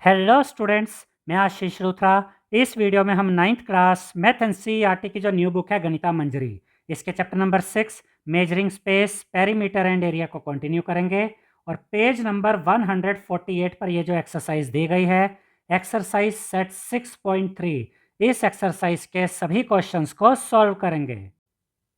Hello students, मैं आशीष रुद्रा। इस video में हम 9th क्लास मैथ एनसीईआरटी की जो न्यू बुक है गणिता मंजरी, इसके chapter number 6 measuring space perimeter and area को कंटिन्यू करेंगे। और पेज नंबर 148 पर ये जो एक्सरसाइज दी गई है, एक्सरसाइज सेट 6.3, इस एक्सरसाइज के सभी क्वेश्चंस को सॉल्व करेंगे।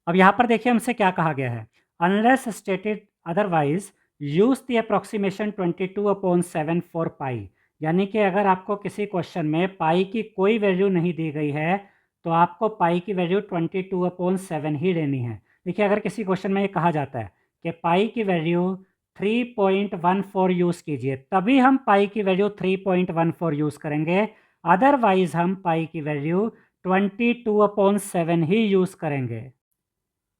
अब यहाँ पर देखिए हमसे क्या कहा गया है। Unless stated otherwise use the approximation 22/7 for pi. यानी कि अगर आपको किसी क्वेश्चन में पाई की कोई वैल्यू नहीं दी गई है तो आपको पाई की वैल्यू 22/7 ही लेनी है। देखिए अगर किसी क्वेश्चन में ये कहा जाता है कि पाई की वैल्यू 3.14 यूज़ कीजिए, तभी हम पाई की वैल्यू 3.14 यूज़ करेंगे। अदरवाइज हम पाई की वैल्यू 22/7 ही यूज़ करेंगे।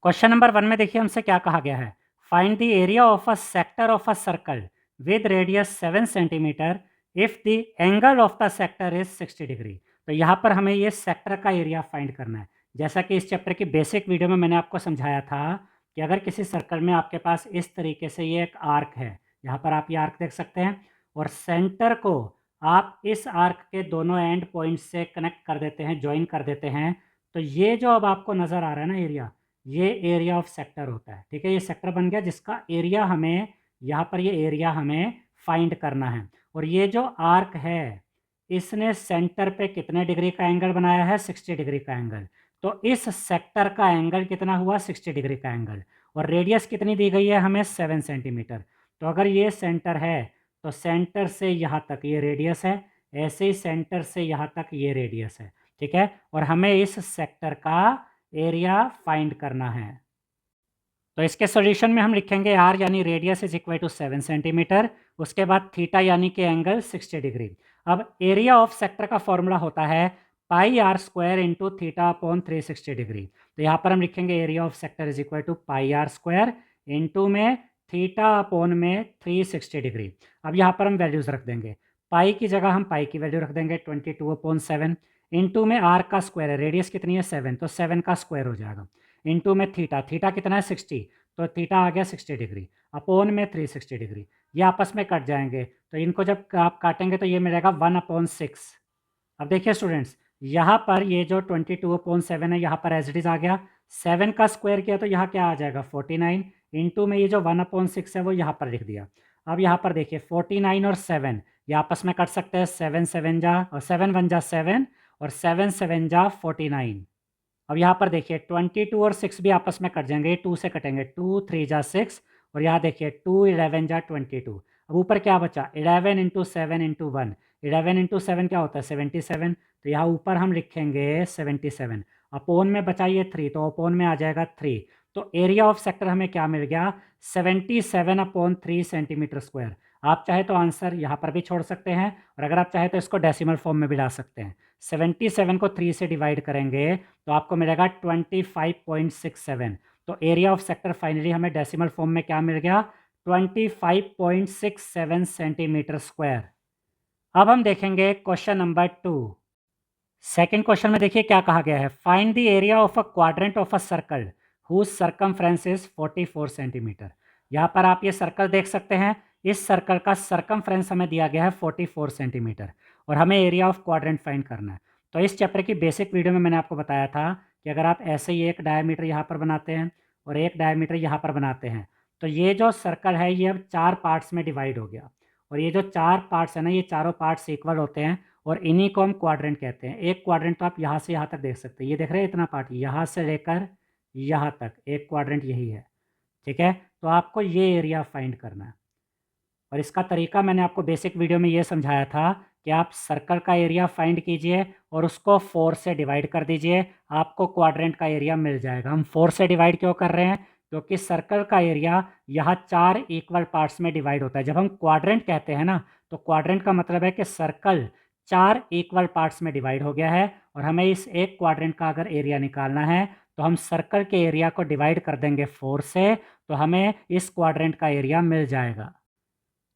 क्वेश्चन नंबर 1 में देखिए हमसे क्या कहा गया है। Find the area of a sector of a circle with radius 7 centimetre if the angle of the sector is 60 degree. तो यहाँ पर हमें ये सेक्टर का एरिया फाइंड करना है। जैसा कि इस चैप्टर की बेसिक वीडियो में मैंने आपको समझाया था कि अगर किसी सर्कल में आपके पास इस तरीके से ये एक आर्क है, यहाँ पर आप ये आर्क देख सकते हैं, और सेंटर को आप इस आर्क के दोनों एंड पॉइंट से कनेक्ट कर देते हैं, ज्वाइन कर देते हैं, तो ये जो अब आपको नज़र आ रहा है ना एरिया, ये एरिया ऑफ सेक्टर होता है। ठीक है, ये सेक्टर बन गया जिसका एरिया हमें यहाँ पर ये एरिया हमें फाइंड करना है। और ये जो आर्क है इसने सेंटर पे कितने डिग्री का एंगल बनाया है? 60 डिग्री का एंगल। तो इस सेक्टर का एंगल कितना हुआ? 60 डिग्री का एंगल। और रेडियस कितनी दी गई है हमें? 7 सेंटीमीटर। तो अगर ये सेंटर है तो सेंटर से यहाँ तक ये रेडियस है, ऐसे ही सेंटर से यहाँ तक ये रेडियस है। ठीक है, और हमें इस सेक्टर का एरिया फाइंड करना है। तो इसके सॉल्यूशन में हम लिखेंगे आर यानी radius is equal to 7 centimetre, उसके बाद थीटा यानी कि एंगल 60 डिग्री। अब एरिया ऑफ सेक्टर का फॉर्मूला होता है pi R square into theta upon 360 degree. तो यहाँ पर हम लिखेंगे area of sector is equal to pi R square into में थीटा अपॉन में 360 डिग्री। अब यहाँ पर हम वैल्यूज़ रख देंगे। पाई की जगह हम पाई की वैल्यू रख देंगे 22/7, इंटू में आर का स्क्वायर है, रेडियस कितनी है? 7, तो 7 का स्क्वायर हो जाएगा, इंटू में थीटा, थीटा कितना है? 60, तो थीटा आ गया 60 डिग्री, अपोन में 360 डिग्री। ये आपस में कट जाएंगे, तो इनको जब आप काटेंगे तो ये मिलेगा 1/6। अब देखिए स्टूडेंट्स, यहाँ पर ये जो 22/7 है यहाँ पर एज इट इज़ आ गया, 7 का स्क्वायर किया तो यहाँ क्या आ जाएगा? 49, इंटू में ये जो 1/6 है वो यहाँ पर लिख दिया। अब यहाँ पर देखिए 49 और 7 ये आपस में कट सकते हैं, 7 7 जा और 7 1 जा 7 और 7 7 जा 49। अब यहाँ पर देखिए 22 और 6 भी आपस में कट जाएंगे, 2 से कटेंगे, 2 3 जा 6 और यहाँ देखिए 2 11 जा 22। अब ऊपर क्या बचा? 11 इंटू 7 इंटू 1, 11 इंटू 7 क्या होता है? 77। तो यहाँ ऊपर हम लिखेंगे 77, अपोन में बचा ये 3, तो अपोन में आ जाएगा 3। तो एरिया ऑफ सेक्टर हमें क्या मिल गया? 77/3 सेंटीमीटर स्क्वायर। आप चाहे तो आंसर यहाँ पर भी छोड़ सकते हैं, और अगर आप चाहे तो इसको डेसिमल फॉर्म में भी ला सकते हैं। 77 को 3 से डिवाइड करेंगे तो आपको मिलेगा 25.67। तो एरिया ऑफ सेक्टर फाइनली हमें डेसिमल फॉर्म में क्या मिल गया? 25.67 सेंटीमीटर स्क्वायर। अब हम देखेंगे क्वेश्चन नंबर 2। सेकेंड क्वेश्चन में देखिए क्या कहा गया है। Find the area of a quadrant of a circle whose circumference is 44 centimetre. यहाँ पर आप ये सर्कल देख सकते हैं, इस सर्कल का सरकमफ्रेंस हमें दिया गया है 44 सेंटीमीटर, और हमें एरिया ऑफ क्वाड्रेंट फाइंड करना है। तो इस चैप्टर की बेसिक वीडियो में मैंने आपको बताया था कि अगर आप ऐसे ही एक डायमीटर यहाँ पर बनाते हैं और एक डायमीटर यहाँ पर बनाते हैं, तो ये जो सर्कल है ये अब 4 पार्ट्स में डिवाइड हो गया, और ये जो 4 पार्ट्स है ना, ये चारों पार्ट्स इक्वल होते हैं, और इन्हीं को हम क्वाड्रेंट कहते हैं। एक क्वाड्रेंट तो आप यहाँ से यहाँ तक देख सकते हैं, ये देख रहे हैं इतना पार्ट, यहाँ से लेकर यहाँ तक एक क्वाड्रेंट यही है। ठीक है, तो आपको ये एरिया फाइंड करना है, और इसका तरीका मैंने आपको बेसिक वीडियो में ये समझाया था कि आप सर्कल का एरिया फाइंड कीजिए और उसको 4 से डिवाइड कर दीजिए, आपको क्वाड्रेंट का एरिया मिल जाएगा। हम 4 से डिवाइड क्यों कर रहे हैं? क्योंकि सर्कल का एरिया यहाँ 4 इक्वल पार्ट्स में डिवाइड होता है। जब हम क्वाड्रेंट कहते हैं ना, तो क्वाड्रेंट का मतलब है कि सर्कल 4 इक्वल पार्ट्स में डिवाइड हो गया है, और हमें इस एक क्वाड्रेंट का अगर एरिया निकालना है तो हम सर्कल के एरिया को डिवाइड कर देंगे 4 से, तो हमें इस क्वाड्रेंट का एरिया मिल जाएगा।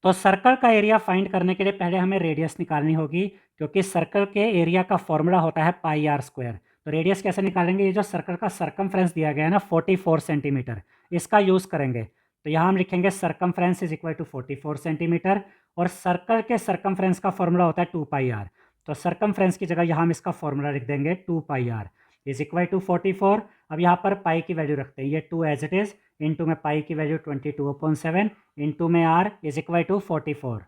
तो सर्कल का एरिया फाइंड करने के लिए पहले हमें रेडियस निकालनी होगी, क्योंकि सर्कल के एरिया का फॉर्मूला होता है पाई आर स्क्वायर। तो रेडियस कैसे निकालेंगे? ये जो सर्कल का सरकमफ्रेंस दिया गया है ना 44 सेंटीमीटर, इसका यूज़ करेंगे। तो यहाँ हम लिखेंगे circumference is equal to 44 centimetre, और सर्कल के सर्कमफ्रेंस का फॉर्मूला होता है 2πr। तो सर्कमफ्रेंस की जगह यहाँ हम इसका फॉर्मूला लिख देंगे 2πr इज इक्वल टू 44। अब यहाँ पर पाई की वैल्यू रखते हैं, ये 2 एज इट इज़, इंटू में पाई की वैल्यू 22/7, इंटू में r इज इक्वल टू 44।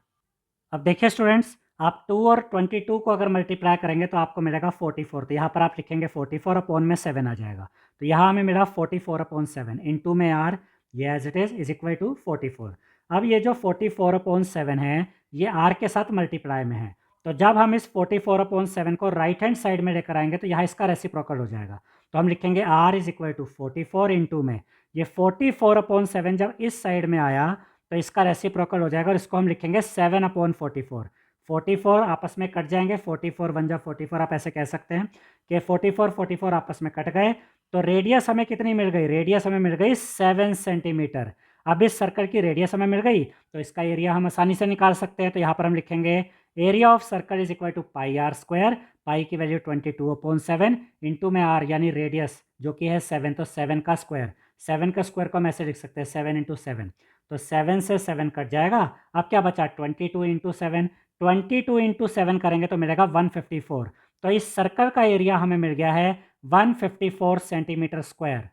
अब देखिए स्टूडेंट्स, आप 2 और 22 को अगर मल्टीप्लाई करेंगे तो आपको मिलेगा 44। तो यहाँ पर आप लिखेंगे 44 अपॉन में 7 आ जाएगा। तो यहाँ हमें मिला 44/7 इंटू में r, ये as it is equal to 44। अब ये जो 44/7 है ये r के साथ मल्टीप्लाई में है। तो जब हम इस 44/7 को राइट हैंड साइड में लेकर आएंगे तो यहाँ इसका रेसिप्रोकल हो जाएगा। तो हम लिखेंगे r is equal to 44 into में ये 44/7 जब इस साइड में आया तो इसका रेसिप्रोकल हो जाएगा और इसको हम लिखेंगे 7/44। 44 आपस में कट जाएंगे, 44 1 जा 44, आप ऐसे कह सकते हैं कि 44 आपस में कट गए। तो रेडियस हमें कितनी मिल गई? रेडियस हमें मिल गई 7 सेंटीमीटर। अब इस सर्कल की रेडियस हमें मिल गई तो इसका एरिया हम आसानी से निकाल सकते हैं। तो यहाँ पर हम लिखेंगे area of circle is equal to pi R square, pi की वैल्यू 22/7 इंटू में आर यानी रेडियस जो कि है 7, तो 7 का स्क्वायर, 7 का स्क्वायर को हम ऐसे लिख सकते हैं 7 इंटू 7। तो 7 से 7 कट जाएगा। अब क्या बचा? 22 इंटू 7, 22 इंटू 7 करेंगे तो मिलेगा 154। तो इस सर्कल का एरिया हमें मिल गया है 154 सेंटीमीटर स्क्वायर।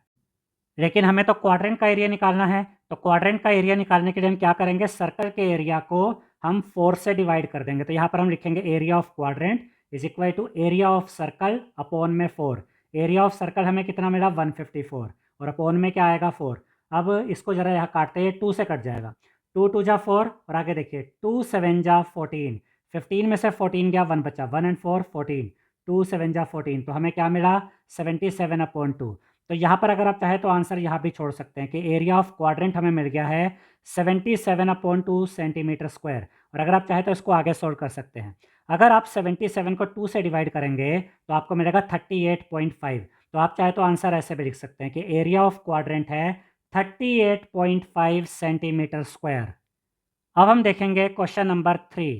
लेकिन हमें तो क्वाड्रेंट का एरिया निकालना है। तो क्वाड्रेंट का एरिया निकालने के लिए हम क्या करेंगे? सर्कल के एरिया को हम 4 से डिवाइड कर देंगे। तो यहाँ पर हम लिखेंगे area of quadrant is equal to area of circle upon में 4। एरिया ऑफ सर्कल हमें कितना मिला? 154 और अपॉन में क्या आएगा? 4। अब इसको जरा यहाँ काटते हैं, 2 से कट जाएगा, 2 2 जा 4 और आगे देखिए 2 7 जा 14, 15 में से 14 गया, 1 बचा, 1 एंड 4 14, 2 7 जा 14। तो हमें क्या मिला? 77/2। तो यहाँ पर अगर आप चाहें तो आंसर यहाँ भी छोड़ सकते हैं कि एरिया ऑफ क्वाड्रेंट हमें मिल गया है 77/2 सेंटीमीटर स्क्वायर। और अगर आप चाहें तो इसको आगे सोल्व कर सकते हैं। अगर आप 77 को 2 से डिवाइड करेंगे तो आपको मिलेगा 38.5। तो आप चाहे तो आंसर ऐसे भी लिख सकते हैं कि एरिया ऑफ क्वाड्रेंट है 38.5 सेंटीमीटर स्क्वायर। अब हम देखेंगे क्वेश्चन नंबर 3।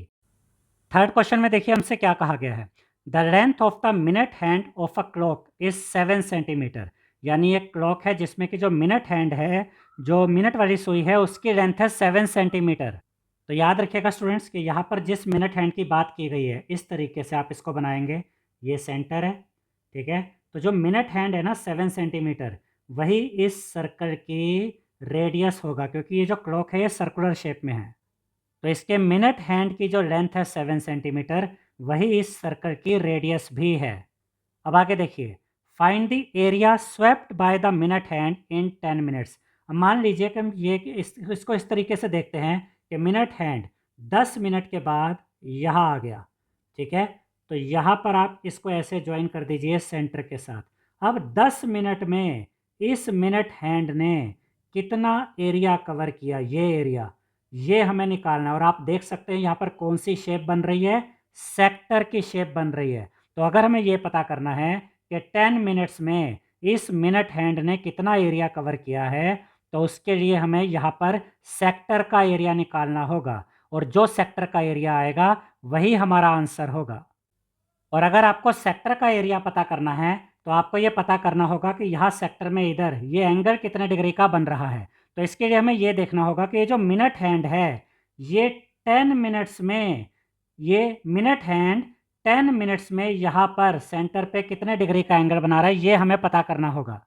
थर्ड क्वेश्चन में देखिए हमसे क्या कहा गया है। The length of the minute hand of a clock is 7 centimetre. यानी एक क्लॉक है जिसमें कि जो मिनट हैंड है, जो मिनट वाली सुई है, उसकी लेंथ है 7 सेंटीमीटर। तो याद रखिएगा स्टूडेंट्स कि यहाँ पर जिस मिनट हैंड की बात की गई है इस तरीके से आप इसको बनाएंगे। ये सेंटर है, ठीक है। तो जो मिनट हैंड है ना 7 सेंटीमीटर, वही इस सर्कल की रेडियस होगा, क्योंकि ये जो क्लॉक है ये सर्कुलर शेप में है। तो इसके मिनट हैंड की जो लेंथ है 7 सेंटीमीटर, वही इस सर्कल की रेडियस भी है। अब आगे देखिए, find the area swept by the minute hand in 10 minutes. अब मान लीजिए कि हम ये इसको इस तरीके से देखते हैं कि मिनट हैंड 10 मिनट के बाद यहाँ आ गया, ठीक है। तो यहाँ पर आप इसको ऐसे ज्वाइन कर दीजिए सेंटर के साथ। अब 10 मिनट में इस मिनट हैंड ने कितना एरिया कवर किया, ये एरिया, ये हमें निकालना है। और आप देख सकते हैं यहाँ पर कौन सी शेप बन रही है? सेक्टर की शेप बन रही है। तो अगर हमें ये पता करना है कि 10 मिनट्स में इस मिनट हैंड ने कितना एरिया कवर किया है, तो उसके लिए हमें यहाँ पर सेक्टर का एरिया निकालना होगा। और जो सेक्टर का एरिया आएगा वही हमारा आंसर होगा। और अगर आपको सेक्टर का एरिया पता करना है तो आपको ये पता करना होगा कि यहाँ सेक्टर में इधर ये एंगल कितने डिग्री का बन रहा है। तो इसके लिए हमें ये देखना होगा कि ये जो मिनट हैंड है ये 10 मिनट्स में, ये मिनट हैंड 10 मिनट्स में यहाँ पर सेंटर पे कितने डिग्री का एंगल बना रहा है, ये हमें पता करना होगा।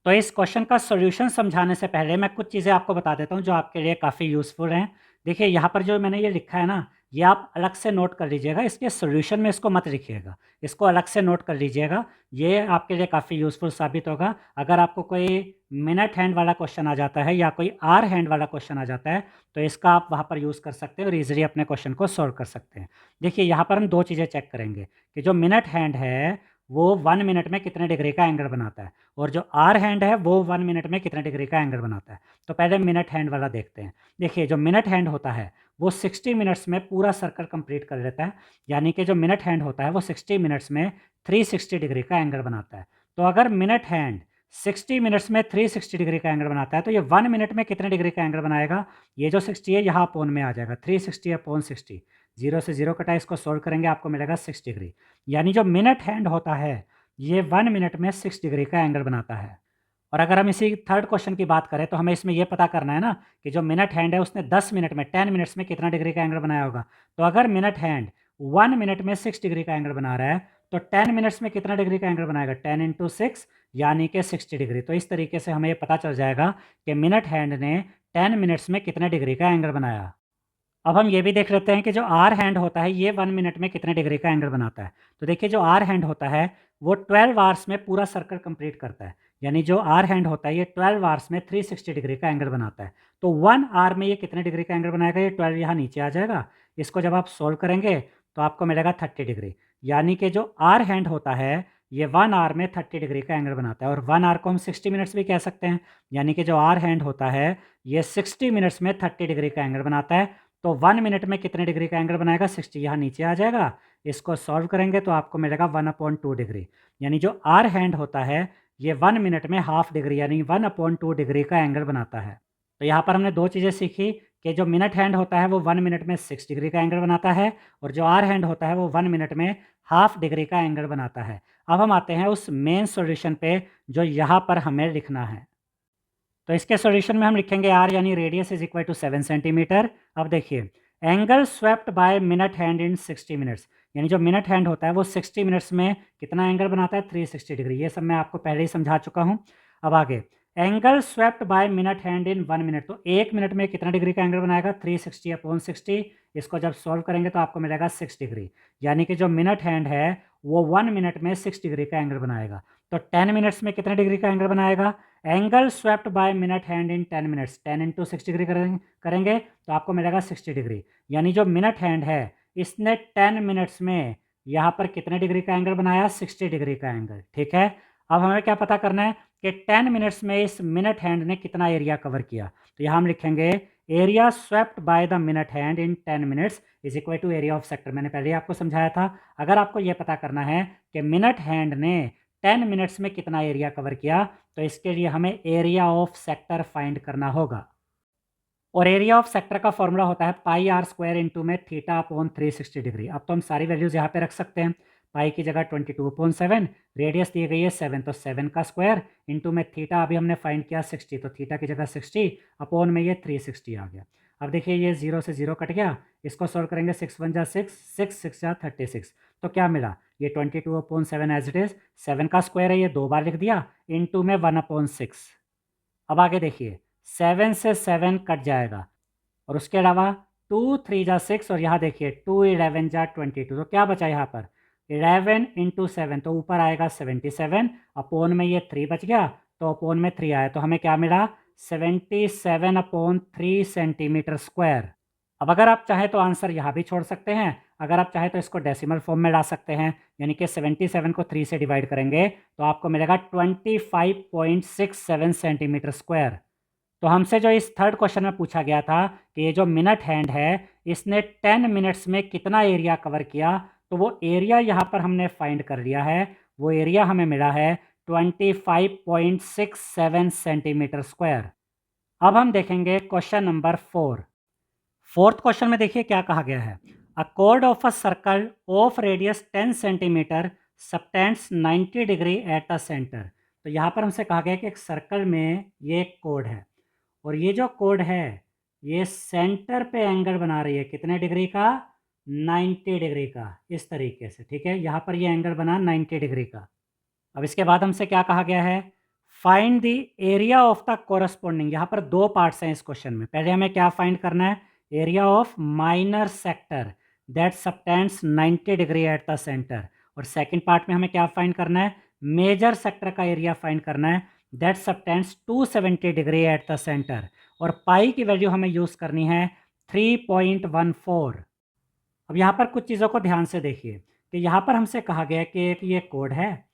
तो इस क्वेश्चन का सॉल्यूशन समझाने से पहले मैं कुछ चीज़ें आपको बता देता हूँ जो आपके लिए काफ़ी यूज़फुल हैं। देखिए यहाँ पर जो मैंने ये लिखा है ना, ये आप अलग से नोट कर लीजिएगा, इसके सॉल्यूशन में इसको मत लिखिएगा, इसको अलग से नोट कर लीजिएगा। ये आपके लिए काफ़ी यूज़फुल साबित होगा। अगर आपको कोई मिनट हैंड वाला क्वेश्चन आ जाता है या कोई आर हैंड वाला क्वेश्चन आ जाता है तो इसका आप वहाँ पर यूज़ कर सकते हैं और ईजिली अपने क्वेश्चन को सॉल्व कर सकते हैं। देखिए यहाँ पर हम 2 चीज़ें चेक करेंगे कि जो मिनट हैंड है वो 1 मिनट में कितने डिग्री का एंगल बनाता है, और जो आर हैंड है वो 1 मिनट में कितने डिग्री का एंगल बनाता है। तो पहले मिनट हैंड वाला देखते हैं। देखिए जो मिनट हैंड होता है वो 60 मिनट्स में पूरा सर्कल कंप्लीट कर लेता है। यानी कि जो मिनट हैंड होता है वो 60 मिनट्स में 360 डिग्री का एंगल बनाता है। तो अगर मिनट हैंड 60 मिनट्स में 360 डिग्री का एंगल बनाता है तो ये 1 मिनट में कितने डिग्री का एंगल बनाएगा? ये जो 60 है यहाँ अपोन में आ जाएगा, 360 अपॉन 60, 0 से 0 कटा, इसको सोल्व करेंगे आपको मिलेगा 6 डिग्री। यानी जो मिनट हैंड होता है ये 1 मिनट में 6 डिग्री का एंगल बनाता है। और अगर हम इसी थर्ड क्वेश्चन की बात करें तो हमें इसमें यह पता करना है ना कि जो मिनट हैंड है उसने 10 मिनट में 10 मिनट्स में कितना डिग्री का एंगल बनाया होगा। तो अगर मिनट हैंड 1 मिनट में 6 डिग्री का एंगल बना रहा है तो 10 मिनट्स में कितना डिग्री का एंगल बनाएगा, 10 इंटू 6 यानी कि 60 डिग्री। तो इस तरीके से हमें ये पता चल जाएगा कि मिनट हैंड ने 10 मिनट्स में कितने डिग्री का एंगल बनाया। अब हम ये भी देख लेते हैं कि जो आर हैंड होता है ये 1 मिनट में कितने डिग्री का एंगल बनाता है। तो देखिए जो आर हैंड होता है वो 12 आवर्स में पूरा सर्कल कंप्लीट करता है, यानी जो आर हैंड होता है ये 12 आवर्स में 360 डिग्री का एंगल बनाता है। तो 1 आवर में ये कितने डिग्री का एंगल बनाएगा, ये 12 यहाँ नीचे आ जाएगा। इसको जब आप सोल्व करेंगे तो आपको मिलेगा 30 डिग्री, यानी कि जो आर हैंड होता है ये 1 आवर में 30 डिग्री का एंगल बनाता है। और 1 आवर को हम 60 मिनट्स भी कह सकते हैं, यानी कि जो आर हैंड होता है ये 60 मिनट्स में 30 डिग्री का एंगल बनाता है। तो 1 मिनट में कितने डिग्री का एंगल बनाएगा, 60 यहाँ नीचे आ जाएगा। इसको सॉल्व करेंगे तो आपको मिलेगा 1/2 डिग्री, यानी जो आर हैंड होता है ये 1 मिनट में हाफ डिग्री यानी 1/2 डिग्री का एंगल बनाता है। तो यहाँ पर हमने दो चीज़ें सीखी कि जो मिनट हैंड होता है वो 1 मिनट में 6 डिग्री का एंगल बनाता है और जो आर हैंड होता है वो 1 मिनट में हाफ डिग्री का एंगल बनाता है। अब हम आते हैं उस मेन सॉल्यूशन पे जो यहाँ पर हमें लिखना है। तो इसके सॉल्यूशन में हम लिखेंगे आर यानी radius is equal to 7 centimetre. अब देखिए angle swept by minute hand in 60 minutes, यानी जो मिनट हैंड होता है वो 60 मिनट्स में कितना एंगल बनाता है, 360 डिग्री। ये सब मैं आपको पहले ही समझा चुका हूँ। अब आगे angle swept by minute hand in 1 minute, तो 1 मिनट में कितना डिग्री का एंगल बनाएगा, 360/60। इसको जब सॉल्व करेंगे तो आपको मिलेगा 6 डिग्री, यानी कि जो मिनट हैंड है वो 1 मिनट में 6 डिग्री का एंगल बनाएगा। तो 10 मिनट्स में कितने डिग्री का एंगल बनाएगा, angle swept by minute hand in 10 minutes, 10 into 6 degree करेंगे तो आपको मिलेगा 60 डिग्री, यानी जो मिनट हैंड है इसने 10 मिनट्स में यहाँ पर कितने डिग्री का एंगल बनाया, 60 डिग्री का एंगल। ठीक है, अब हमें क्या पता करना है कि 10 मिनट्स में इस मिनट हैंड ने कितना एरिया कवर किया। तो यहाँ हम लिखेंगे area swept by the minute hand in 10 minutes is equal to area of sector. मैंने पहले ही आपको समझाया था, अगर आपको यह पता करना है कि मिनट हैंड ने 10 मिनट्स में कितना एरिया कवर किया तो इसके लिए हमें एरिया ऑफ सेक्टर फाइंड करना होगा। और एरिया ऑफ सेक्टर का फॉर्मूला होता है पाई आर स्क्वायर इंटू में θ/360 डिग्री। अब तो हम सारी वैल्यूज यहाँ पे रख सकते हैं। पाई की जगह 22/7, रेडियस दी गई है 7, तो 7 का स्क्वायर इंटू में थीटा अभी हमने फाइंड किया 60, तो थीटा की जगह 60 अपॉन में ये 360 आ गया। अब देखिए ये 0 से 0 कट गया, इसको सॉल्व करेंगे 6 1 जा 6, 6 6 जा 36, तो क्या मिला, ये 22/7 एज इट इज़, 7 का स्क्वायर है ये 2 बार लिख दिया, इंटू में 1/6। अब आगे देखिए 7 से 7 कट जाएगा और उसके अलावा 2 3 जा 6 और यहाँ देखिए 2 11 जा 22, तो क्या बचा यहाँ पर 11 इंटू 7, तो ऊपर आएगा 77, अपॉन में ये 3 बच गया तो अपॉन में 3 आया, तो हमें क्या मिला 77/3 सेंटीमीटर स्क्वायर। अब अगर आप चाहें तो आंसर यहाँ भी छोड़ सकते हैं, अगर आप चाहें तो इसको डेसिमल फॉर्म में ला सकते हैं, यानी कि 77 को 3 से डिवाइड करेंगे तो आपको मिलेगा 25.67 सेंटीमीटर स्क्वायर। तो हमसे जो इस थर्ड क्वेश्चन में पूछा गया था कि ये जो मिनट हैंड है इसने 10 मिनट्स में कितना एरिया कवर किया, तो वो एरिया यहाँ पर हमने फाइंड कर लिया है। वो एरिया हमें मिला है 25.67 सेंटीमीटर स्क्वायर। अब हम देखेंगे क्वेश्चन नंबर 4। फोर्थ क्वेश्चन में देखिए क्या कहा गया है, अ कोड of a circle of radius 10 centimetre subtends 90 degree at the centre. तो यहाँ पर हमसे कहा गया कि एक सर्कल में ये एक कोड है और ये जो कोड है ये सेंटर पे एंगल बना रही है कितने डिग्री का, 90 डिग्री का, इस तरीके से। ठीक है, यहाँ पर ये एंगल बना 90 डिग्री का। अब इसके बाद हमसे क्या कहा गया है, find the area of the corresponding. यहाँ पर दो पार्ट्स हैं इस क्वेश्चन में, पहले हमें क्या फाइंड करना है, area of minor sector that subtends 90 degree at the centre, और सेकंड पार्ट में हमें क्या फाइंड करना है, मेजर सेक्टर का एरिया फाइंड करना है that subtends 270 degree at the centre, और पाई की वैल्यू हमें यूज़ करनी है 3.14। अब यहाँ पर कुछ चीज़ों को ध्यान से देखिए कि यहाँ पर हमसे कहा गया कि एक ये कोड है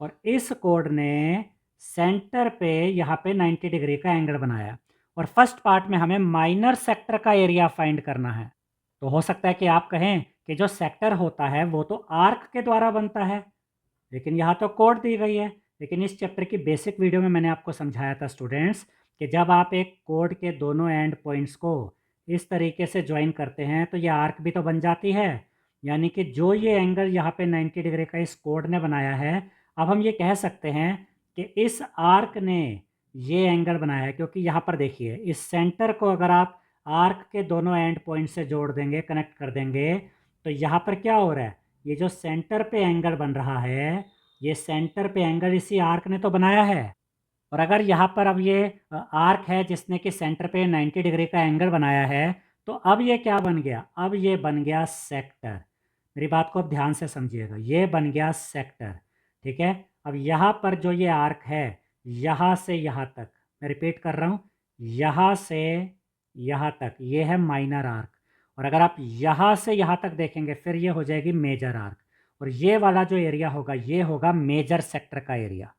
और इस कोड ने सेंटर पे यहाँ पे 90 डिग्री का एंगल बनाया, और फर्स्ट पार्ट में हमें माइनर सेक्टर का एरिया फाइंड करना है। तो हो सकता है कि आप कहें कि जो सेक्टर होता है वो तो आर्क के द्वारा बनता है, लेकिन यहाँ तो कोड दी गई है। लेकिन इस चैप्टर की बेसिक वीडियो में मैंने आपको समझाया था स्टूडेंट्स कि जब आप एक कोड के दोनों एंड पॉइंट्स को इस तरीके से ज्वाइन करते हैं तो ये आर्क भी तो बन जाती है, यानी कि जो ये एंगल यहाँ पे 90 डिग्री का इस कोड ने बनाया है, अब हम ये कह सकते हैं कि इस आर्क ने ये एंगल बनाया है, क्योंकि यहाँ पर देखिए इस सेंटर को अगर आप आर्क के दोनों एंड पॉइंट से जोड़ देंगे, कनेक्ट कर देंगे, तो यहाँ पर क्या हो रहा है, ये जो सेंटर पे एंगल बन रहा है, ये सेंटर पे एंगल इसी आर्क ने तो बनाया है। और अगर यहाँ पर अब ये आर्क है जिसने कि सेंटर पे 90 डिग्री का एंगल बनाया है, तो अब ये क्या बन गया, अब ये बन गया सेक्टर। मेरी बात को अब ध्यान से समझिएगा, ये बन गया सेक्टर। ठीक है, अब यहाँ पर जो ये आर्क है, यहाँ से यहाँ तक, मैं रिपीट कर रहा हूँ, यहाँ से यहाँ तक ये है माइनर आर्क। और अगर आप यहाँ से यहाँ तक देखेंगे फिर ये हो जाएगी मेजर आर्क। और ये वाला जो एरिया होगा ये होगा मेजर सेक्टर का एरिया।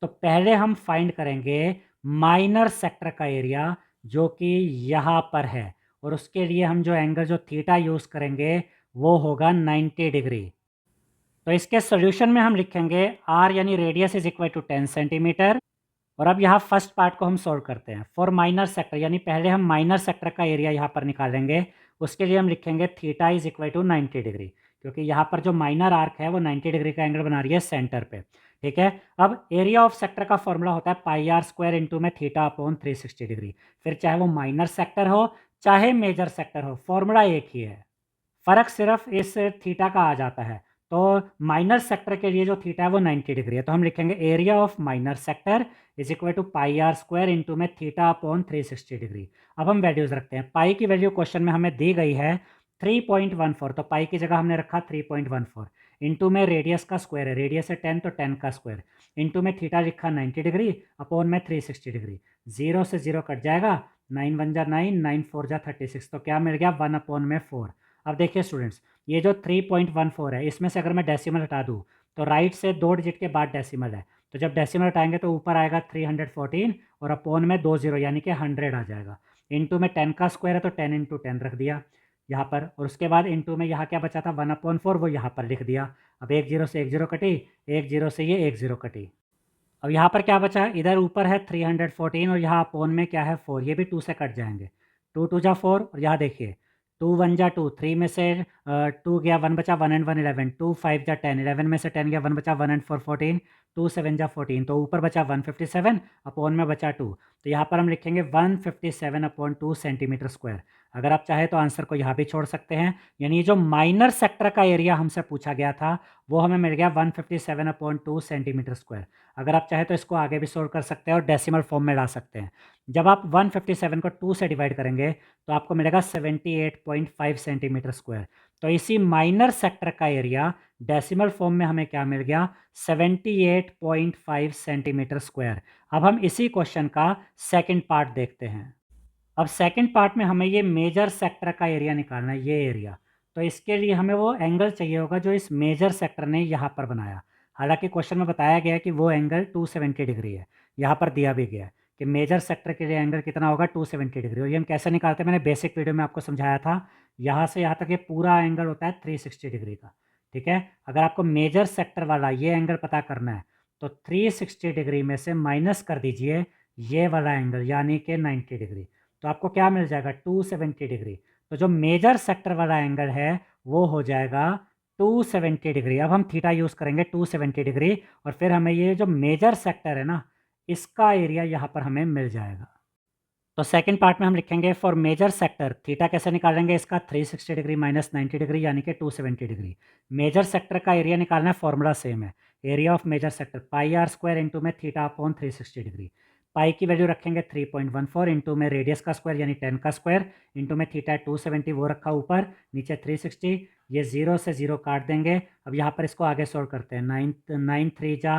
तो पहले हम फाइंड करेंगे माइनर सेक्टर का एरिया जो कि यहाँ पर है, और उसके लिए हम जो एंगल जो थीटा यूज़ करेंगे वो होगा 90 डिग्री। तो इसके सॉल्यूशन में हम लिखेंगे r यानी radius is equal to 10 centimetre. और अब यहाँ फर्स्ट पार्ट को हम सॉल्व करते हैं फॉर माइनर सेक्टर, यानी पहले हम माइनर सेक्टर का एरिया यहाँ पर निकालेंगे। उसके लिए हम लिखेंगे theta is equal to 90 degree, क्योंकि यहाँ पर जो माइनर आर्क है वो 90 डिग्री का एंगल बना रही है सेंटर पे। ठीक है, अब एरिया ऑफ सेक्टर का फॉर्मूला होता है पाई आर स्क्वायर इंटू में थीटा अपॉन 360 डिग्री। फिर चाहे वो माइनर सेक्टर हो चाहे मेजर सेक्टर हो, फॉर्मूला एक ही है, फ़र्क सिर्फ इस थीटा का आ जाता है। तो माइनर सेक्टर के लिए जो थीटा है वो 90 डिग्री है, तो हम लिखेंगे area of minor sector is equal to pi R square into में थीटा अपॉन 360 डिग्री। अब हम वैल्यूज़ रखते हैं। पाई की वैल्यू क्वेश्चन में हमें दी गई है 3.14, तो पाई की जगह हमने रखा 3.14 इंटू में रेडियस का स्क्वायर है, रेडियस है 10 तो 10 का स्क्वायर, इंटू में थीटा लिखा 90 डिग्री अपॉन में 360 डिग्री। 0 से 0 कट जाएगा, 9 1 जा 9, 9 4 जा 36, तो क्या मिल गया 1 अपॉन में 4। अब देखिए स्टूडेंट्स, ये जो 3.14 है इसमें से अगर मैं डेसिमल हटा दूँ तो राइट से 2 डिजिट के बाद डेसिमल है, तो जब डेसिमल हटाएंगे तो ऊपर आएगा 314 और अपॉन में 20 यानी कि 100 आ जाएगा। इंटू में 10 का स्क्वायर है तो 10 इंटू 10 रख दिया यहाँ पर, और उसके बाद इंटू में यहाँ क्या बचा था 1/4, वो यहाँ पर लिख दिया। अब 1 0 से 1 0 कटी, 1 0 से ये 1 0 कटी। अब यहाँ पर क्या बचा, इधर ऊपर है 314 और यहाँ अपोन में क्या है 4, ये भी 2 से कट जाएंगे, 2 2 जा 4, और यहाँ देखिए 2 1 जा 2, 3 में से 2 गया 1 बचा, 1 एंड 1 11, 2 5 जा 10, 11 में से 10 गया 1 बचा, 1 एंड 4 14, 2 7 जा 14, तो ऊपर बचा 157 अपोन में बचा 2, तो यहाँ पर हम लिखेंगे 157 अपॉन 2 सेंटीमीटर स्क्वायर। अगर आप चाहे तो आंसर को यहाँ भी छोड़ सकते हैं, यानी जो माइनर सेक्टर का एरिया हमसे पूछा गया था वो हमें मिल गया 157 अपॉन 2 सेंटीमीटर स्क्वायर। अगर आप चाहे तो इसको आगे भी सोल्व कर सकते हैं और डेसिमल फॉर्म में ला सकते हैं। जब आप 157 को 2 से डिवाइड करेंगे तो आपको मिलेगा 78.5 सेंटीमीटर स्क्वायर। तो इसी माइनर सेक्टर का एरिया डेसिमल फॉर्म में हमें क्या मिल गया 78.5 सेंटीमीटर स्क्वायर। अब हम इसी क्वेश्चन का सेकंड पार्ट देखते हैं। अब सेकंड पार्ट में हमें ये मेजर सेक्टर का एरिया निकालना है, ये एरिया। तो इसके लिए हमें वो एंगल चाहिए होगा जो इस मेजर सेक्टर ने यहाँ पर बनाया। हालांकि क्वेश्चन में बताया गया है कि वो एंगल 270 डिग्री है, यहाँ पर दिया भी गया है कि मेजर सेक्टर के लिए एंगल कितना होगा 270 डिग्री। और ये हम कैसे निकालते हैं मैंने बेसिक वीडियो में आपको समझाया था। यहाँ से यहाँ तक ये पूरा एंगल होता है 360 डिग्री का। ठीक है, अगर आपको मेजर सेक्टर वाला ये एंगल पता करना है तो 360 डिग्री में से माइनस कर दीजिए ये वाला एंगल यानी कि 90 डिग्री, तो आपको क्या मिल जाएगा 270 डिग्री। तो जो मेजर सेक्टर वाला एंगल है वो हो जाएगा 270 डिग्री। अब हम थीटा यूज़ करेंगे 270 डिग्री, और फिर हमें ये जो मेजर सेक्टर है ना इसका एरिया यहाँ पर हमें मिल जाएगा। तो सेकंड पार्ट में हम लिखेंगे फॉर मेजर सेक्टर थीटा कैसे निकालेंगे, इसका 360 डिग्री माइनस 90 डिग्री यानी कि 270 डिग्री। मेजर सेक्टर का एरिया निकालना है, फॉर्मूला सेम है, area of major sector pi R square into में थीटा अपॉन 360 डिग्री। पाई की वैल्यू रखेंगे 3.14 इंटू में रेडियस का स्क्वायर यानी 10 का स्क्वायर, इंटू में थीटा 270 वो रखा ऊपर, नीचे 360, ये 0 से 0 काट देंगे। अब यहाँ पर इसको आगे सोल्व करते हैं, 9 3 जा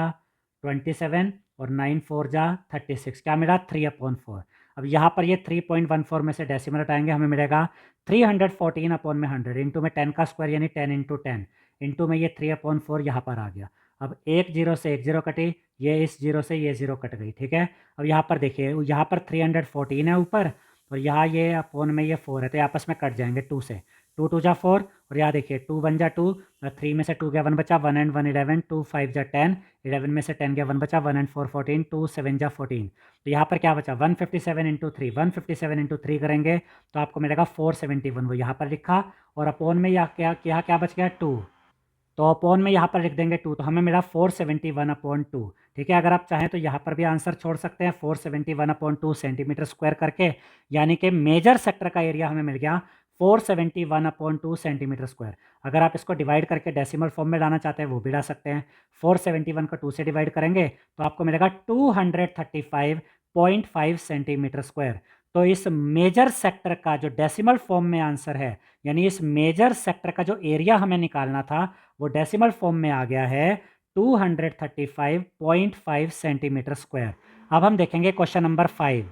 27 और 9 4 जा 36, क्या मिला 3/4। अब यहाँ पर ये 3.14 में से डेसिमल हटाएंगे, हमें मिलेगा 314 अपॉन में 100 इंटू में 10 का स्क्वायर यानी 10 इंटू 10, इंटू में ये 3/4 यहाँ पर आ गया। अब 1 0 से 1 0 कटी, ये इस 0 से ये 0 कट गई। ठीक है, अब यहाँ पर देखिए यहाँ पर 314 है ऊपर, और यहाँ ये अपॉन में ये 4 है, तो ये आपस में कट जाएंगे 2 से, 2 2 जा 4, और यहाँ देखिए 2 1 जा 2, 3 में से 2 गया 1 बचा, 1 एंड 1 11, 2 5 जा 10, 11 में से 10 गया 1 बचा, 1 एंड 4 14, 2 7 जा 14। तो यहाँ पर क्या बचा 157 इंटू 3, 157 इंटू 3 करेंगे तो आपको मिलेगा 471, वो यहाँ पर लिखा, और अपॉन में यहाँ क्या बच गया 2, तो अपॉन में यहाँ पर लिख देंगे 2, तो हमें मिला 471/2। ठीक है, अगर आप चाहें तो यहाँ पर भी आंसर छोड़ सकते हैं 471/2 सेंटीमीटर स्क्वायर करके, यानी कि मेजर सेक्टर का एरिया हमें मिल गया 471/2 सेंटीमीटर स्क्वायर। अगर आप इसको डिवाइड करके डेसिमल फॉर्म में लाना चाहते हैं वो भी ला सकते हैं। 471 को 2 से डिवाइड करेंगे तो आपको मिलेगा 235.5 सेंटीमीटर स्क्वायर। तो इस मेजर सेक्टर का जो डेसिमल फॉर्म में आंसर है, यानी इस मेजर सेक्टर का जो एरिया हमें निकालना था वो डेसिमल फॉर्म में आ गया है 235.5 सेंटीमीटर स्क्वायर। अब हम देखेंगे क्वेश्चन नंबर 5।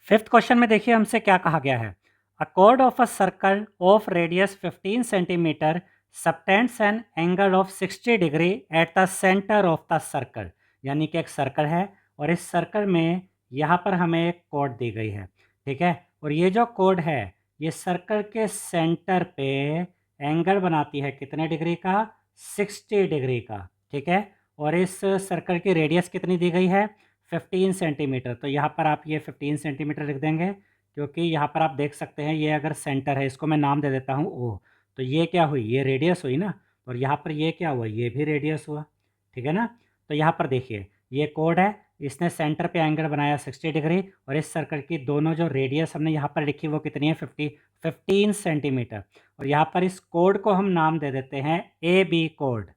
फिफ्थ क्वेश्चन में देखिए हमसे क्या कहा गया है। अ chord of a circle of radius 15 centimeter subtends an angle of 60 degree at the center of the circle। यानी कि एक सर्कल है और इस सर्कल में यहाँ पर हमें एक कोड दी गई है। ठीक है, और ये जो कोड है ये सर्कल के सेंटर पे एंगल बनाती है कितने डिग्री का, 60 डिग्री का। ठीक है, और इस सर्कल की रेडियस कितनी दी गई है, 15 सेंटीमीटर। तो यहाँ पर आप ये 15 सेंटीमीटर लिख देंगे, क्योंकि यहाँ पर आप देख सकते हैं ये अगर सेंटर है, इसको मैं नाम दे देता हूँ ओ। तो ये क्या हुई, ये रेडियस हुई ना, और यहाँ पर ये क्या हुआ, ये भी रेडियस हुआ। ठीक है ना, तो यहाँ पर देखिए ये कोड है, इसने सेंटर पे एंगल बनाया 60 डिग्री, और इस सर्कल की दोनों जो रेडियस हमने यहाँ पर लिखी वो कितनी है, 15 सेंटीमीटर। और यहाँ पर इस कोड को हम नाम दे देते हैं ए बी कोड।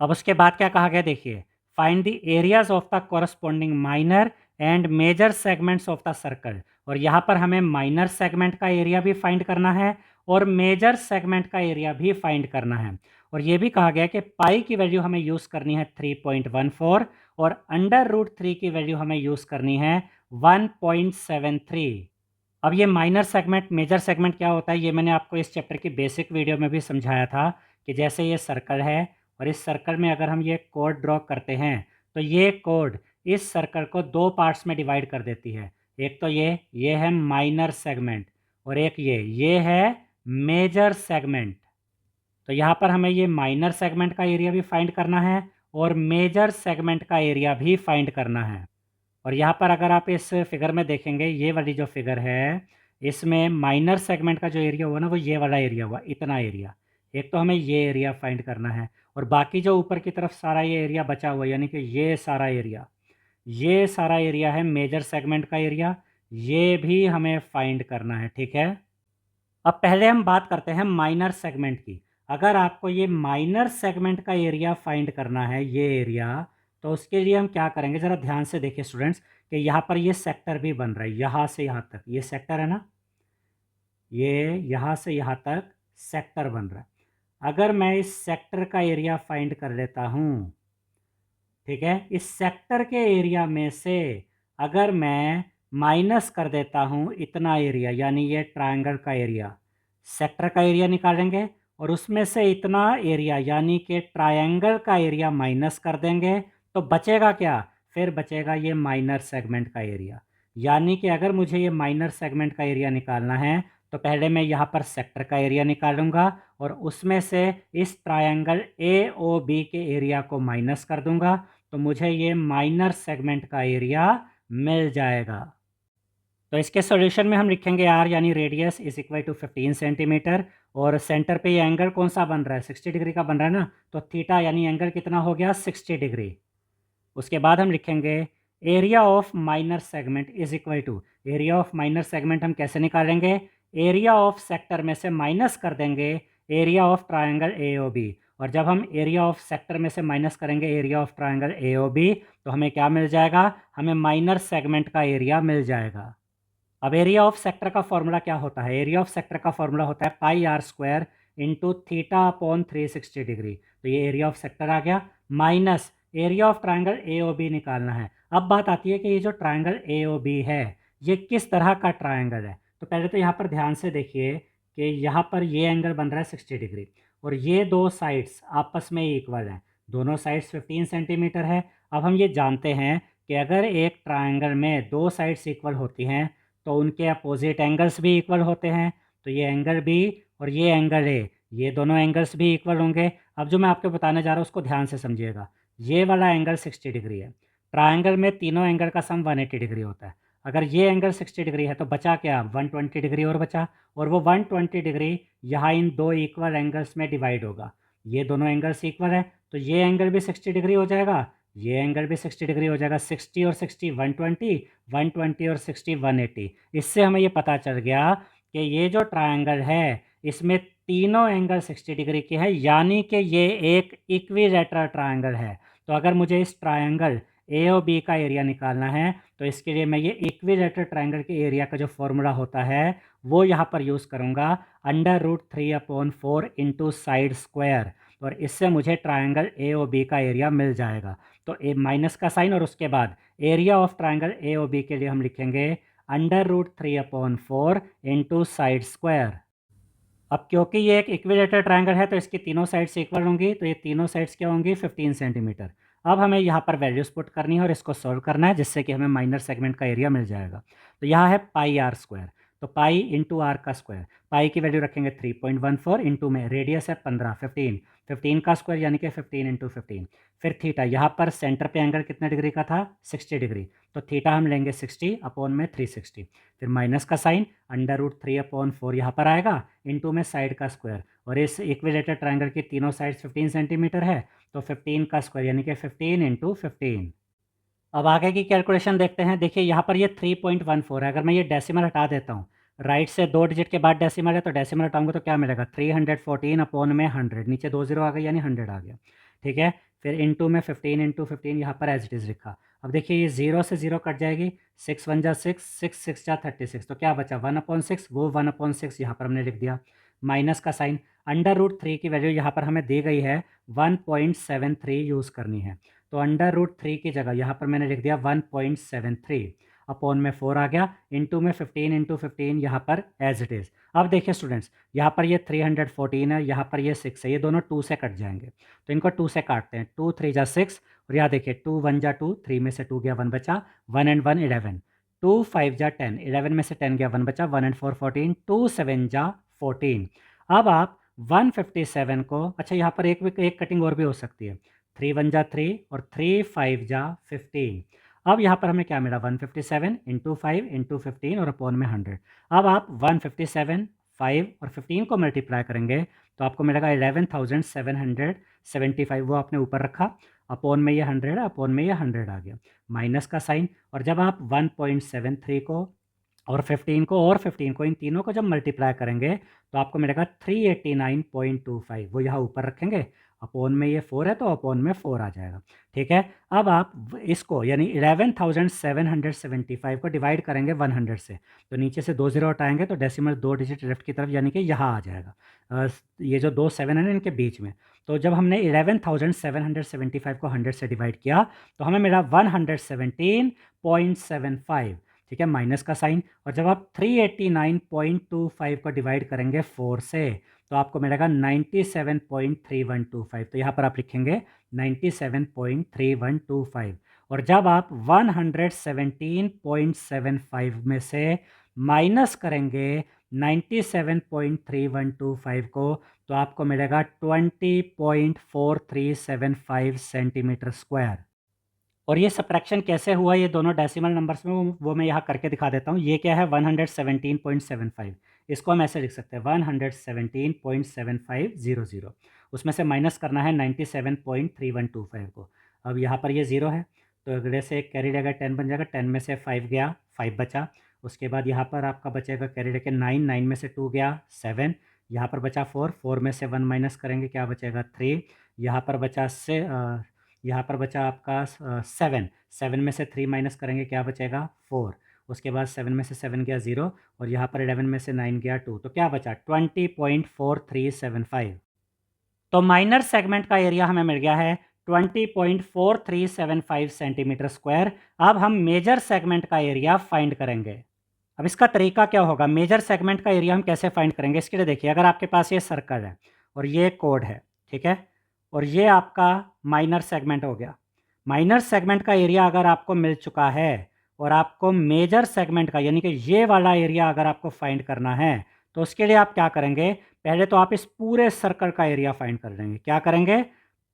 अब उसके बाद क्या कहा गया देखिए, find the areas of the corresponding minor and major segments of the circle. और यहाँ पर हमें माइनर सेगमेंट का एरिया भी फाइंड करना है और मेजर सेगमेंट का एरिया भी फाइंड करना है। और ये भी कहा गया कि पाई की वैल्यू हमें यूज़ करनी है 3.14 और अंडर रूट 3 की वैल्यू हमें यूज़ करनी है 1.73। अब ये माइनर सेगमेंट मेजर सेगमेंट क्या होता है ये मैंने आपको इस चैप्टर की बेसिक वीडियो में भी समझाया था कि जैसे ये सर्कल है और इस सर्कल में अगर हम ये कोड ड्रॉ करते हैं तो ये कोड इस सर्कल को दो पार्ट्स में डिवाइड कर देती है। एक तो ये है माइनर सेगमेंट और एक ये है मेजर सेगमेंट। तो यहाँ पर हमें ये माइनर सेगमेंट का एरिया भी फाइंड करना है और मेजर सेगमेंट का एरिया भी फाइंड करना है। और यहाँ पर अगर आप इस फिगर में देखेंगे, ये वाली जो फिगर है इसमें माइनर सेगमेंट का जो एरिया हुआ ना वो ये वाला एरिया हुआ, इतना एरिया। एक तो हमें ये एरिया फाइंड करना है और बाकी जो ऊपर की तरफ सारा ये एरिया बचा हुआ है, यानी कि ये सारा एरिया है मेजर सेगमेंट का एरिया, ये भी हमें फाइंड करना है। ठीक है, अब पहले हम बात करते हैं माइनर सेगमेंट की। अगर आपको ये माइनर सेगमेंट का एरिया फाइंड करना है, ये एरिया, तो उसके लिए हम क्या करेंगे, ज़रा ध्यान से देखिए स्टूडेंट्स कि यहाँ पर ये सेक्टर भी बन रहा है, यहाँ से यहाँ तक ये सेक्टर है ना, ये यहाँ से यहाँ तक सेक्टर बन रहा है। अगर मैं इस सेक्टर का एरिया फाइंड कर लेता हूँ, ठीक है, इस सेक्टर के एरिया में से अगर मैं माइनस कर देता हूँ इतना एरिया, यानी ये ट्रायंगल का एरिया, सेक्टर का एरिया निकालेंगे और उसमें से इतना एरिया यानी कि ट्रायंगल का एरिया माइनस कर देंगे, तो बचेगा क्या, फिर बचेगा ये माइनर सेगमेंट का एरिया। यानी कि अगर मुझे ये माइनर सेगमेंट का एरिया निकालना है तो पहले मैं यहाँ पर सेक्टर का एरिया निकालूंगा और उसमें से इस ट्रायंगल ए ओ बी के एरिया को माइनस कर दूंगा, तो मुझे ये माइनर सेगमेंट का एरिया मिल जाएगा। तो इसके सॉल्यूशन में हम लिखेंगे आर यानी radius is equal to 15 centimetre और सेंटर पे ये एंगल कौन सा बन रहा है, 60 डिग्री का बन रहा है ना, तो थीटा यानी एंगल कितना हो गया, 60 डिग्री। उसके बाद हम लिखेंगे area of minor segment is equal to, area of minor segment हम कैसे निकालेंगे, एरिया ऑफ सेक्टर में से माइनस कर देंगे area of triangle A O B, और जब हम एरिया ऑफ सेक्टर में से माइनस करेंगे area of triangle A O B तो हमें क्या मिल जाएगा, हमें माइनर सेगमेंट का एरिया मिल जाएगा। अब एरिया ऑफ सेक्टर का फॉर्मूला क्या होता है, एरिया ऑफ सेक्टर का फॉर्मूला होता है pi R square into theta upon 360 degree. तो ये एरिया ऑफ सेक्टर आ गया, minus area of triangle A O B निकालना है। अब बात आती है कि ये जो ट्रायंगल ए ओ बी है ये किस तरह का ट्रायंगल है। तो पहले तो यहाँ पर ध्यान से देखिए कि यहाँ पर ये एंगल बन रहा है 60 डिग्री और ये दो साइड्स आपस में इक्वल हैं, दोनों साइड्स 15 सेंटीमीटर है। अब हम ये जानते हैं कि अगर एक ट्रायंगल में दो साइड्स इक्वल होती हैं तो उनके अपोजिट एंगल्स भी इक्वल होते हैं, तो ये एंगल बी और ये एंगल ए, ये दोनों एंगल्स भी इक्वल होंगे। अब जो मैं आपको बताने जा रहा हूँ उसको ध्यान से समझिएगा। ये वाला एंगल 60 डिग्री है, ट्रायंगल में तीनों एंगल का सम 180 डिग्री होता है। अगर ये एंगल 60 डिग्री है तो बचा क्या, 120 डिग्री और बचा, और वो 120 डिग्री यहाँ इन दो इक्वल एंगल्स में डिवाइड होगा। ये दोनों एंगल्स इक्वल है, तो ये एंगल भी 60 डिग्री हो जाएगा, ये एंगल भी 60 डिग्री हो जाएगा। 60 और 60 120, 120 और 60 180। इससे हमें ये पता चल गया कि ये जो ट्रायंगल है इसमें तीनों एंगल 60 डिग्री के हैं, यानी कि ये एक इक्विलैटरल ट्रायंगल है। तो अगर मुझे इस ट्रायंगल ए और बी का एरिया निकालना है तो इसके लिए मैं ये इक्विलैटरल ट्रायंगल के एरिया का जो फॉर्मूला होता है वो यहाँ पर यूज़ करूँगा, √3/4 इंटू साइड स्क्वायर, और इससे मुझे ट्रायंगल ए और बी का एरिया मिल जाएगा। तो ए माइनस का साइन और उसके बाद एरिया ऑफ ट्रायंगल ए और बी के लिए हम लिखेंगे √3/4 इंटू साइड स्क्वायर। अब क्योंकि ये एक इक्विलेटरल ट्रायंगल है तो इसकी तीनों साइड्स इक्वल होंगी, तो ये तीनों साइड्स क्या होंगी 15 सेंटीमीटर। अब हमें यहाँ पर वैल्यूज़ पुट करनी है और इसको सॉल्व करना है, जिससे कि हमें माइनर सेगमेंट का एरिया मिल जाएगा। तो यहाँ है पाई आर स्क्वायर, तो पाई इंटू आर का स्क्वायर, पाई की वैल्यू रखेंगे 3.14 इंटू में रेडियस है 15, 15 का स्क्वायर यानी कि 15 इंटू 15। फिर थीटा, यहाँ पर सेंटर पे एंगल कितने डिग्री का था 60 डिग्री, तो थीटा हम लेंगे 60 अपॉन में 360। फिर माइनस का साइन √3/4 यहाँ पर आएगा इंटू में साइड का स्क्वायर, और इस इक्विलेटरल ट्रायंगल की तीनों साइड्स 15 सेंटीमीटर है, तो 15 का स्क्वायर यानी कि 15 इंटू 15। अब आगे की कैलकुलेशन देखते हैं। देखिए यहाँ पर ये 3.14 है, अगर मैं ये डेसिमल हटा देता हूँ, राइट से 2 डिजिट के बाद डेसिमल है तो डेसिमल हटाऊंगा तो क्या मिलेगा 314 अपॉन में 100, नीचे 2 जीरो आ गए यानी 100 आ गया, ठीक है। फिर इंटू में 15 इंटू 15 यहाँ पर एज इट इज़ लिखा। अब देखिए ये 0 से 0 कट जाएगी, 6 1 जा 6, 6 6 जा 36, तो क्या बचा 1/6, वो 1/6 यहाँ पर हमने लिख दिया। माइनस का साइन, √3 की वैल्यू यहाँ पर हमें दी गई है 1.73 यूज़ करनी है, तो √3 की जगह यहाँ पर मैंने लिख दिया 1.73 अपॉन में 4 आ गया, इंटू में 15 इंटू 15 यहाँ पर एज इट इज़। अब देखिए स्टूडेंट्स, यहाँ पर ये 314 है, यहाँ पर ये 6 है, ये दोनों 2 से कट जाएंगे, तो इनको 2 से काटते हैं। 2 3 जा 6, और यहाँ देखिए 2 1 जा 2, 3 में से 2 गया 1 बचा, 1 एंड 1 11, 2 5 जा 10, 11 में से 10 गया 1 बचा, 1 एंड 4 14, 2 7 जा 14। अब आप 157 को, अच्छा यहाँ पर एक कटिंग और भी हो सकती है, 3 1 जा 3 और 3 5 जा 15। अब यहाँ पर हमें क्या मिला 157 इंटू 5 इंटू 15 और अपॉन में 100। अब आप 157 5 और 15 को मल्टीप्लाई करेंगे तो आपको मिलेगा 11,775, वो आपने ऊपर रखा, अपॉन में ये 100 है, अपॉन में ये 100 आ गया, माइनस का साइन, और जब आप 1.73 को और 15 को इन तीनों को जब मल्टीप्लाई करेंगे तो आपको मिलेगा 389.25, वो यहाँ ऊपर रखेंगे, अपॉन में ये 4 है तो अपॉन में 4 आ जाएगा, ठीक है। अब आप इसको यानी 11,775 को डिवाइड करेंगे 100 से, तो नीचे से 2 जीरो हटाएंगे तो डेसिमल 2 डिजिट लेफ्ट की तरफ यानी कि यहाँ आ जाएगा, ये जो 2 7 है इनके बीच में। तो जब हमने 11,775 को 100 से डिवाइड किया तो हमें मिला 117.75, ठीक है, माइनस का साइन, और जब आप 389.25 को डिवाइड करेंगे 4 से तो आपको मिलेगा 97.3125, तो यहाँ पर आप लिखेंगे 97.3125, और जब आप 117.75 में से माइनस करेंगे 97.3125 को तो आपको मिलेगा 20.4375 सेंटीमीटर स्क्वायर। और ये सब्ट्रैक्शन कैसे हुआ, ये दोनों डेसिमल नंबर्स में, वो मैं यहाँ करके दिखा देता हूँ। ये क्या है 117.75, इसको हम ऐसे लिख सकते हैं 117.7500, उसमें से माइनस करना है 97.3125 को। अब यहाँ पर ये 0 है तो अगले से कैरी लेगा 10 बन जाएगा, 10 में से 5 गया 5 बचा, उसके बाद यहाँ पर आपका बचेगा कैरी लेके 9, 9 में से 2 गया 7, यहाँ पर बचा 4, 4 में से 1 माइनस करेंगे क्या बचेगा 3, यहाँ पर बचा यहाँ पर बचा आपका 7, 7 में से 3 माइनस करेंगे क्या बचेगा 4, उसके बाद 7 में से 7 गया 0, और यहाँ पर 11 में से 9 गया 2, तो क्या बचा 20.4375। तो माइनर सेगमेंट का एरिया हमें मिल गया है 20.4375 सेंटीमीटर स्क्वायर। अब हम मेजर सेगमेंट का एरिया फाइंड करेंगे। अब इसका तरीका क्या होगा, मेजर सेगमेंट का एरिया हम कैसे फाइंड करेंगे, इसके लिए देखिए, अगर आपके पास ये सर्कल है और ये कोड है, ठीक है, और ये आपका माइनर सेगमेंट हो गया। माइनर सेगमेंट का एरिया अगर आपको मिल चुका है और आपको मेजर सेगमेंट का यानी कि ये वाला एरिया अगर आपको फाइंड करना है तो उसके लिए आप क्या करेंगे, पहले तो आप इस पूरे सर्कल का एरिया फाइंड कर लेंगे। क्या करेंगे,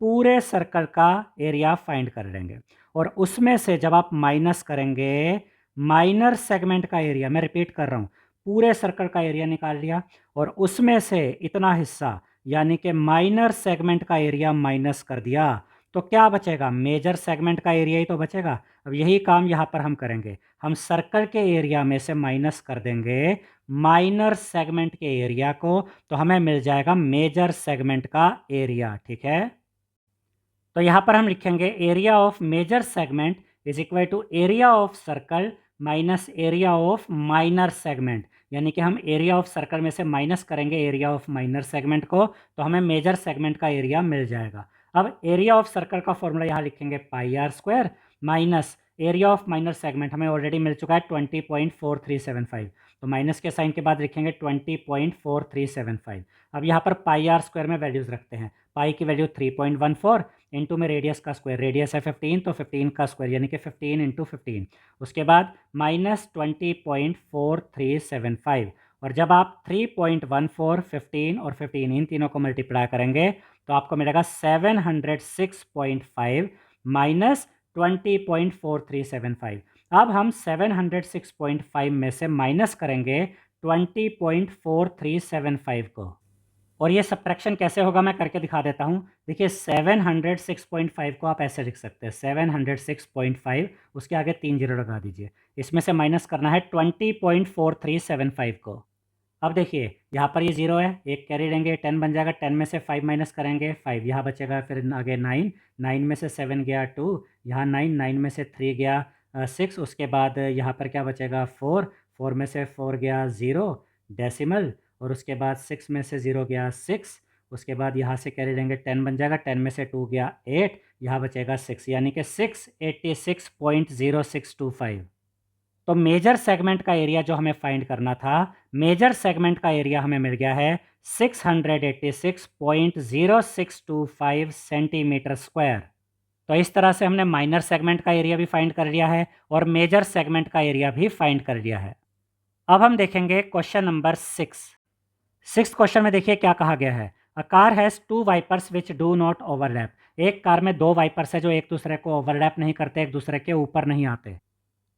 पूरे सर्कल का एरिया फाइंड कर लेंगे, और उसमें से जब आप माइनस करेंगे माइनर सेगमेंट का एरिया, मैं रिपीट कर रहा हूँ, पूरे सर्कल का एरिया निकाल लिया और उसमें से इतना हिस्सा यानी कि माइनर सेगमेंट का एरिया माइनस कर दिया तो क्या बचेगा, मेजर सेगमेंट का एरिया ही तो बचेगा। अब यही काम यहाँ पर हम करेंगे, हम सर्कल के एरिया में से माइनस कर देंगे माइनर सेगमेंट के एरिया को, तो हमें मिल जाएगा मेजर सेगमेंट का एरिया। ठीक है, तो यहाँ पर हम लिखेंगे area of major segment is equal to area of circle minus area of minor segment, यानी कि हम एरिया ऑफ सर्कल में से माइनस करेंगे एरिया ऑफ माइनर सेगमेंट को, तो हमें मेजर सेगमेंट का एरिया मिल जाएगा। अब एरिया ऑफ सर्कल का फॉर्मूला यहाँ लिखेंगे pi R square minus area of minor segment हमें ऑलरेडी मिल चुका है 20.4375, तो माइनस के साइन के बाद लिखेंगे 20.4375। अब यहाँ पर पाई आर स्क्वायर में वैल्यूज़ रखते हैं, पाई की वैल्यू 3.14 इंटू में रेडियस का स्क्वायर, रेडियस है 15 तो 15 का स्क्वायर यानी कि 15 इंटू 15, उसके बाद माइनस 20.4375, और जब आप 3.14, 15 और 15 इन तीनों को मल्टीप्लाई करेंगे तो आपको मिलेगा 706.5 माइनस 20.4375। अब हम 706.5 में से माइनस करेंगे 20.4375 को, और ये सब्ट्रैक्शन कैसे होगा मैं करके दिखा देता हूँ। देखिए 706.5 को आप ऐसे लिख सकते हैं 706.5, उसके आगे 3 जीरो लगा दीजिए, इसमें से माइनस करना है 20.4375 को। अब देखिए यहाँ पर ये 0 है, एक कैरी लेंगे 10 बन जाएगा, 10 में से 5 माइनस करेंगे 5 यहाँ बचेगा, फिर आगे 9, 9 में से 7 गया 2, यहाँ 9, 9 में से 3 गया 6, उसके बाद यहाँ पर क्या बचेगा 4, 4 में से 4 गया 0 डेसिमल, और उसके बाद 6 में से 0 गया 6, उसके बाद यहाँ से कैरी लेंगे 10 बन जाएगा, 10 में से 2 गया 8, यहाँ बचेगा 6, यानी कि 686.0625। तो मेजर सेगमेंट का एरिया जो हमें फाइंड करना था, मेजर सेगमेंट का एरिया हमें मिल गया है 686.0625 सेंटीमीटर स्क्वायर। तो इस तरह से हमने माइनर सेगमेंट का एरिया भी फाइंड कर लिया है और मेजर सेगमेंट का एरिया भी फाइंड कर लिया है। अब हम देखेंगे क्वेश्चन नंबर 6 क्वेश्चन में देखिए क्या कहा गया है। A car has 2 wipers which do not overlap. एक कार में 2 वाइपर्स है जो एक दूसरे को ओवरलैप नहीं करते, एक दूसरे के ऊपर नहीं आते।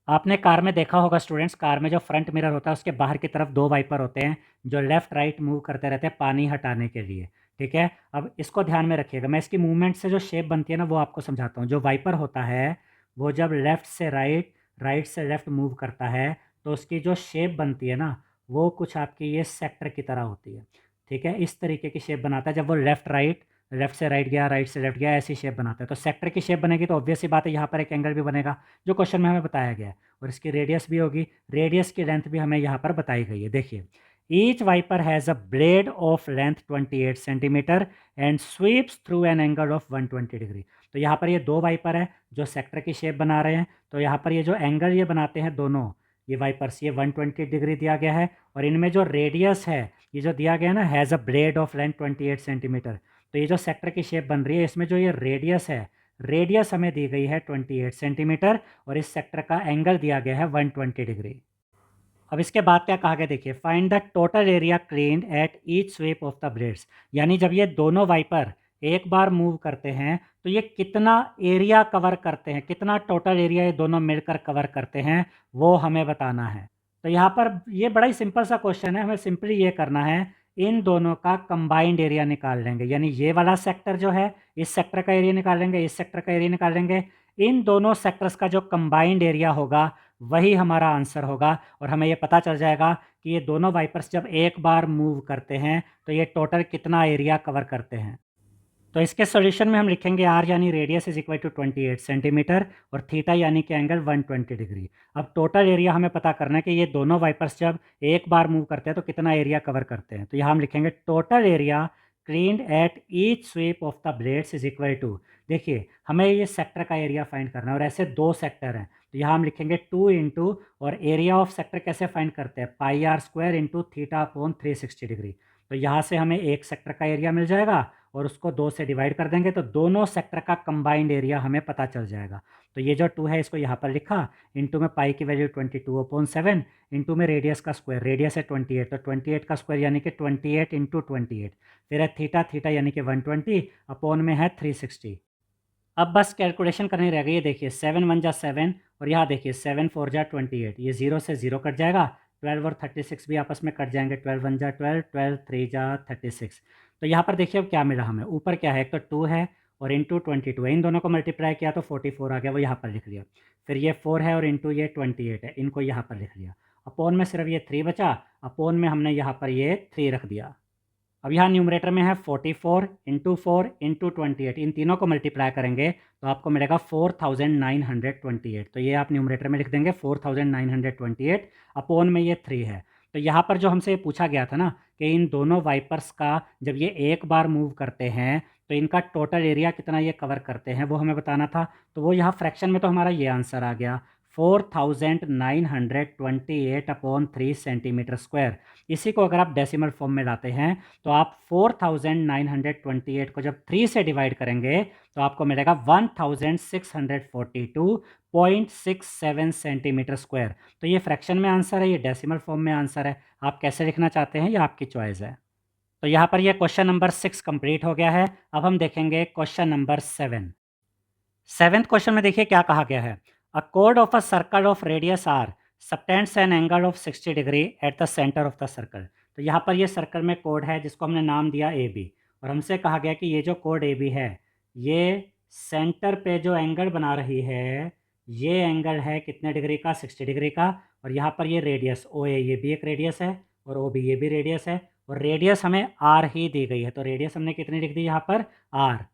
आपने कार में देखा होगा स्टूडेंट्स, कार में जो फ्रंट मिरर होता है उसके बाहर की तरफ 2 वाइपर होते हैं जो लेफ़्ट राइट मूव करते रहते हैं पानी हटाने के लिए। ठीक है, अब इसको ध्यान में रखिएगा, मैं इसकी मूवमेंट से जो शेप बनती है ना वो आपको समझाता हूँ। जो वाइपर होता है वो जब लेफ़्ट से राइट, राइट से लेफ़्ट मूव करता है तो उसकी जो शेप बनती है ना वो कुछ आपकी ये सेक्टर की तरह होती है। ठीक है, इस तरीके की शेप बनाता है जब वो लेफ़्ट राइट, लेफ़्ट से राइट गया, राइट से लेफ़्ट गया, ऐसी शेप बनाता है। तो सेक्टर की शेप बनेगी तो ऑब्वियस सी बात है यहाँ पर एक एंगल भी बनेगा जो क्वेश्चन में हमें बताया गया है, और इसकी रेडियस भी होगी, रेडियस की लेंथ भी हमें यहाँ पर बताई गई है। देखिए each wiper has a blade of length 28 centimetre and sweeps through an angle of 120 degree. तो यहाँ पर ये 2 वाइपर है जो सेक्टर की शेप बना रहे हैं, तो यहाँ पर ये जो एंगल ये बनाते हैं दोनों ये वाइपर्स, ये 120 डिग्री दिया गया है, और इनमें जो रेडियस है ये जो दिया गया है ना has a blade of length 28 centimetre. तो ये जो सेक्टर की शेप बन रही है इसमें जो ये रेडियस है, रेडियस हमें दी गई है 28 सेंटीमीटर और इस सेक्टर का एंगल दिया गया है 120 डिग्री। अब इसके बाद क्या कहा गया देखिए, find the total area cleaned at each sweep of the blades, यानी जब ये दोनों वाइपर एक बार मूव करते हैं तो ये कितना एरिया कवर करते हैं, कितना टोटल एरिया ये दोनों मिलकर कवर करते हैं वो हमें बताना है। तो यहाँ पर ये बड़ा ही सिंपल सा क्वेश्चन है, हमें सिंपली ये करना है इन दोनों का कंबाइंड एरिया निकाल लेंगे, यानी ये वाला सेक्टर जो है इस सेक्टर का एरिया निकाल लेंगे, इस सेक्टर का एरिया निकाल लेंगे, इन दोनों सेक्टर्स का जो कंबाइंड एरिया होगा वही हमारा आंसर होगा, और हमें ये पता चल जाएगा कि ये दोनों वाइपर्स जब एक बार मूव करते हैं तो ये टोटल कितना एरिया कवर करते हैं। तो इसके सॉल्यूशन में हम लिखेंगे आर यानी radius is equal to 28 centimetre और थीटा यानी कि एंगल 120 डिग्री। अब टोटल एरिया हमें पता करना है कि ये दोनों वाइपर्स जब एक बार मूव करते हैं तो कितना एरिया कवर करते हैं। तो यहाँ हम लिखेंगे total area cleaned at each sweep of the blades is equal to, देखिए हमें ये सेक्टर का एरिया फाइंड करना है और ऐसे 2 सेक्टर हैं तो यहाँ हम लिखेंगे 2 इंटू, और एरिया ऑफ सेक्टर कैसे फाइंड करते हैं, pi R square into theta upon 360 degree. तो यहाँ से हमें एक सेक्टर का एरिया मिल जाएगा और उसको 2 से डिवाइड कर देंगे तो दोनों सेक्टर का कंबाइंड एरिया हमें पता चल जाएगा। तो ये जो 2 है इसको यहाँ पर लिखा, इंटू में पाई की वैल्यू 22/7, इंटू में रेडियस का स्क्वायर, रेडियस है 28 तो 28 का स्क्वायर यानी कि 28 इंटू 28, फिर है थीटा, थीटा यानी कि 120 अपॉन में है 360। अब बस कैलकुलेशन करनी रह गई है, देखिए 7 1 जा 7 और यहाँ देखिए 7 4 जा 28, ये 0 से 0 कट जाएगा, 12 और 36 भी आपस में कट जाएंगे, 12 1 जा 12, 12 3 जा 36। तो यहाँ पर देखिए अब क्या मिला हमें, ऊपर क्या है, एक तो 2 है और इंटू 22 है, इन दोनों को मल्टीप्लाई किया तो 44 आ गया, वो यहाँ पर लिख लिया। फिर ये 4 है और इंटू ये 28 है, इनको यहाँ पर लिख लिया। अपोन में सिर्फ ये 3 बचा, अपोन में हमने यहाँ पर ये 3 रख दिया। अब यहाँ न्यूमरेटर में है 44 इंटू 4 इंटू 28, इन तीनों को मल्टीप्लाई करेंगे तो आपको मिलेगा 4928। तो ये आप न्यूमरेटर में लिख देंगे 4928, अपोन में ये 3 है। तो यहाँ पर जो हमसे पूछा गया था ना कि इन दोनों वाइपर्स का जब ये एक बार मूव करते हैं तो इनका टोटल एरिया कितना ये कवर करते हैं, वो हमें बताना था। तो वो यहाँ फ्रैक्शन में तो हमारा ये आंसर आ गया 4928 अपॉन 3 सेंटीमीटर स्क्वायर। इसी को अगर आप डेसिमल फॉर्म में लाते हैं तो आप 4928 को जब 3 से डिवाइड करेंगे तो आपको मिलेगा 1642.67 सेंटीमीटर स्क्वायर। तो ये फ्रैक्शन में आंसर है, ये डेसिमल फॉर्म में आंसर है। आप कैसे लिखना चाहते हैं ये आपकी चॉइस है। तो यहाँ पर ये क्वेश्चन नंबर 6 कंप्लीट हो गया है। अब हम देखेंगे क्वेश्चन नंबर 7। सेवेंथ क्वेश्चन में देखिए क्या कहा गया है। अ कोड of a circle of radius R subtends an angle of 60 degree at the centre of the circle. तो यहाँ पर ये सर्कल में कोड है जिसको हमने नाम दिया ए बी, और हमसे कहा गया कि ये जो कोड ए बी है ये सेंटर पे जो एंगल बना रही है ये एंगल है कितने डिग्री का, 60 डिग्री का। और यहाँ पर ये रेडियस ओ ए, ये भी एक रेडियस है, और ओ बी ये भी रेडियस है, और रेडियस हमें आर ही दी गई है। तो रेडियस हमने कितनी लिख दी यहाँ पर, आर।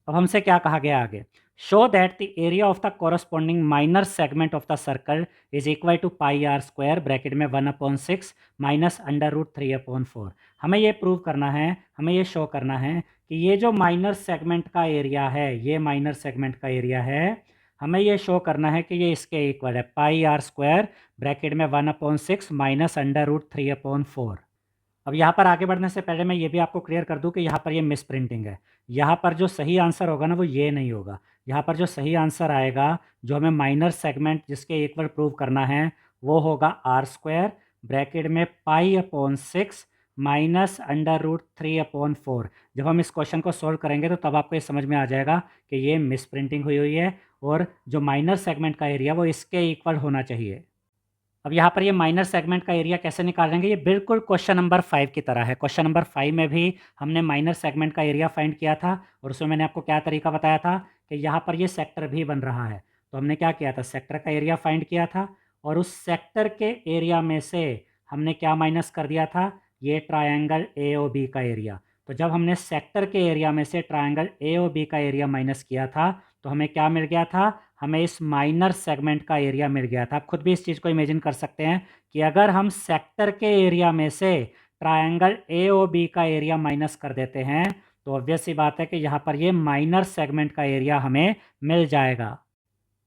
अब हमसे क्या कहा गया आगे, show that the area of the corresponding minor segment of the circle is equal to pi R square bracket में 1/6 माइनस √3/4। हमें ये प्रूव करना है, हमें ये शो करना है कि ये जो माइनर सेगमेंट का एरिया है, ये माइनर सेगमेंट का एरिया है, हमें ये शो करना है कि ये इसके इक्वल है पाई आर स्क्वायर ब्रैकेट में 1/6 माइनस √3/4। अब यहाँ पर आगे बढ़ने से पहले मैं ये भी आपको क्लियर कर दूँ कि यहाँ पर ये मिस प्रिंटिंग है। यहाँ पर जो सही आंसर होगा ना वो ये नहीं होगा। यहाँ पर जो सही आंसर आएगा, जो हमें माइनर सेगमेंट जिसके इक्वल प्रूव करना है, वो होगा आर स्क्वायर ब्रैकेट में पाई/6 माइनस √3/4। जब हम इस क्वेश्चन को सोल्व करेंगे तो तब आपको ये समझ में आ जाएगा कि ये मिस प्रिंटिंग हुई हुई है और जो माइनर सेगमेंट का एरिया वो इसके इक्वल होना चाहिए। अब यहाँ पर ये माइनर सेगमेंट का एरिया कैसे निकालेंगे, ये बिल्कुल क्वेश्चन नंबर 5 की तरह है। क्वेश्चन नंबर 5 में भी हमने माइनर सेगमेंट का एरिया फाइंड किया था और उसमें मैंने आपको क्या तरीका बताया था कि यहाँ पर ये सेक्टर भी बन रहा है। तो हमने क्या किया था, सेक्टर का एरिया फाइंड किया था और उस सेक्टर के एरिया में से हमने क्या माइनस कर दिया था, ये ट्रायंगल ए ओ बी का एरिया। तो जब हमने सेक्टर के एरिया में से ट्रायंगल ए ओ बी का एरिया माइनस किया था तो हमें क्या मिल गया था, हमें इस माइनर सेगमेंट का एरिया मिल गया था। आप खुद भी इस चीज़ को इमेजिन कर सकते हैं कि अगर हम सेक्टर के एरिया में से ट्रायंगल ए ओ बी का एरिया माइनस कर देते हैं तो ऑब्वियस सी बात है कि यहाँ पर ये माइनर सेगमेंट का एरिया हमें मिल जाएगा।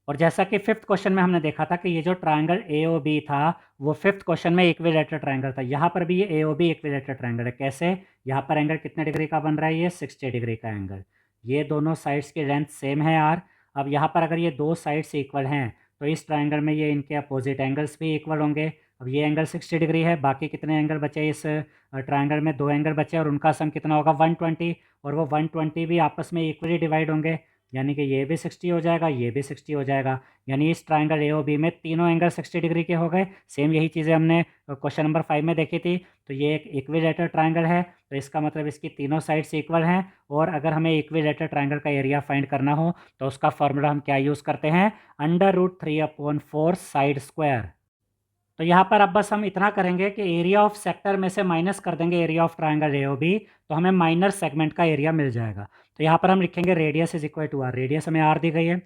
और जैसा कि 5th क्वेश्चन में हमने देखा था कि ये जो ट्रायंगल ए ओ बी था वो 5th क्वेश्चन में इक्विलेटरल ट्रायंगल था। यहाँ पर भी ये ए ओ बी इक्विलेटरल ट्रायंगल है। कैसे, यहाँ पर एंगल कितने डिग्री का बन रहा है, ये 60 डिग्री का एंगल। ये दोनों साइड्स की लेंथ सेम है आर। अब यहाँ पर अगर ये दो साइड्स इक्वल हैं तो इस ट्रायंगल में ये इनके अपोजिट एंगल्स भी इक्वल होंगे। अब ये एंगल 60 डिग्री है, बाकी कितने एंगल बचे इस ट्रायंगल में, दो एंगल बचे और उनका सम कितना होगा 120, और वो 120 भी आपस में इक्वली डिवाइड होंगे, यानी कि ये भी 60 हो जाएगा, ये भी 60 हो जाएगा। यानी इस ट्रायंगल ए ओ बी में तीनों एंगल 60 डिग्री के हो गए। सेम यही चीज़ें हमने क्वेश्चन नंबर 5 में देखी थी। तो ये एक इक्विलेटरल ट्रायंगल है, तो इसका मतलब इसकी तीनों साइड्स इक्वल हैं। और अगर हमें इक्विलेटरल ट्रायंगल का एरिया फाइंड करना हो तो उसका फॉर्मूला हम क्या यूज़ करते हैं, √3/4 साइड स्क्वायर। तो यहाँ पर अब बस हम इतना करेंगे कि एरिया ऑफ सेक्टर में से माइनस कर देंगे area of triangle A O B, तो हमें माइनर सेगमेंट का एरिया मिल जाएगा। तो यहाँ पर हम लिखेंगे radius is equal to R, radius हमें आर दी गई है,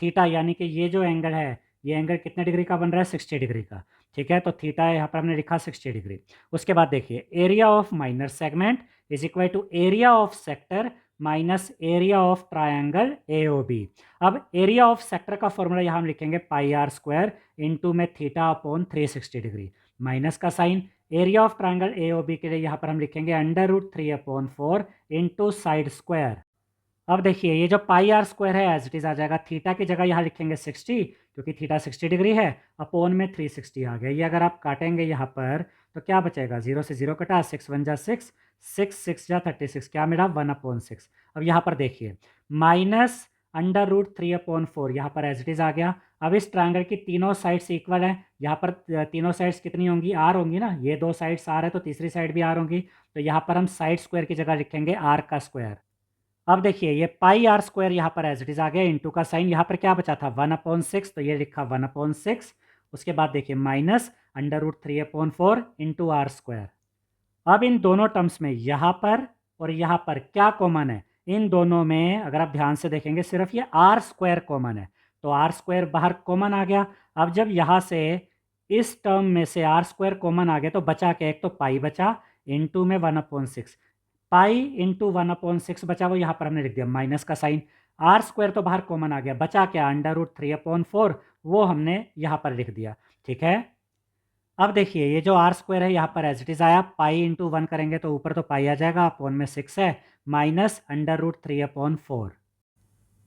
थीटा यानी कि ये जो एंगल है ये एंगल कितने डिग्री का बन रहा है, 60 डिग्री का। ठीक है, तो थीटा यहाँ पर हमने लिखा 60 डिग्री। उसके बाद देखिए area of minor segment is equal to area of sector minus area of triangle A O B. अब एरिया ऑफ सेक्टर का फॉर्मूला यहाँ हम लिखेंगे पाई आर स्क्वायर इंटू में थीटा अपॉन 360 डिग्री, माइनस का sign. Area of triangle A O B के लिए यहाँ पर हम लिखेंगे √3/4 इंटू साइड स्क्वायर। अब देखिए ये जो पाई आर स्क्वायर है एज इट इज़ आ जाएगा, थीटा की जगह यहाँ लिखेंगे 60 क्योंकि थीटा 60 डिग्री है, अपॉन में 360 आ गया। ये अगर आप काटेंगे यहाँ पर तो क्या बचेगा, 0 से 0 कटा, 6 1 जा 6, 6 6 जा 36, क्या मिला 1/6। अब यहाँ पर देखिए माइनस √3/4 यहाँ पर एज इट इज़ आ गया, अब इस ट्रायंगल की तीनों साइड्स इक्वल हैं, यहाँ पर तीनों साइड्स कितनी होंगी, आर होंगी ना, ये दो साइड्स आर है तो तीसरी साइड भी आर होंगी, तो यहाँ पर हम साइड स्क्वायर की जगह लिखेंगे आर का स्क्वायर। अब देखिए ये पाई आर स्क्वायर यहाँ पर एज इट इज आ गया, इंटू का साइन यहाँ पर क्या बचा था 1/6, तो ये लिखा 1/6। उसके बाद देखिए माइनस √3/4 इंटू आर स्क्वायर। अब इन दोनों टर्म्स में यहाँ पर और यहाँ पर क्या कॉमन है, इन दोनों में अगर आप ध्यान से देखेंगे सिर्फ ये आर स्क्वायर कॉमन है, तो आर स्क्वायर बाहर कॉमन आ गया। अब जब यहाँ से इस टर्म में से आर स्क्वायर कॉमन आ गया तो बचा क्या, एक तो पाई बचा इंटू में 1/6, पाई इंटू 1/6 बचा, वो यहाँ पर हमने लिख दिया माइनस का साइन। आर स्क्वायर तो बाहर कॉमन आ गया, बचा क्या √3/4, वो हमने यहाँ पर लिख दिया। ठीक है, अब देखिए ये जो आर स्क्वायर है यहाँ पर एज इट इज आया, पाई इंटू 1 करेंगे तो ऊपर तो पाई आ जाएगा, अपॉन में 6 है, माइनस √3/4।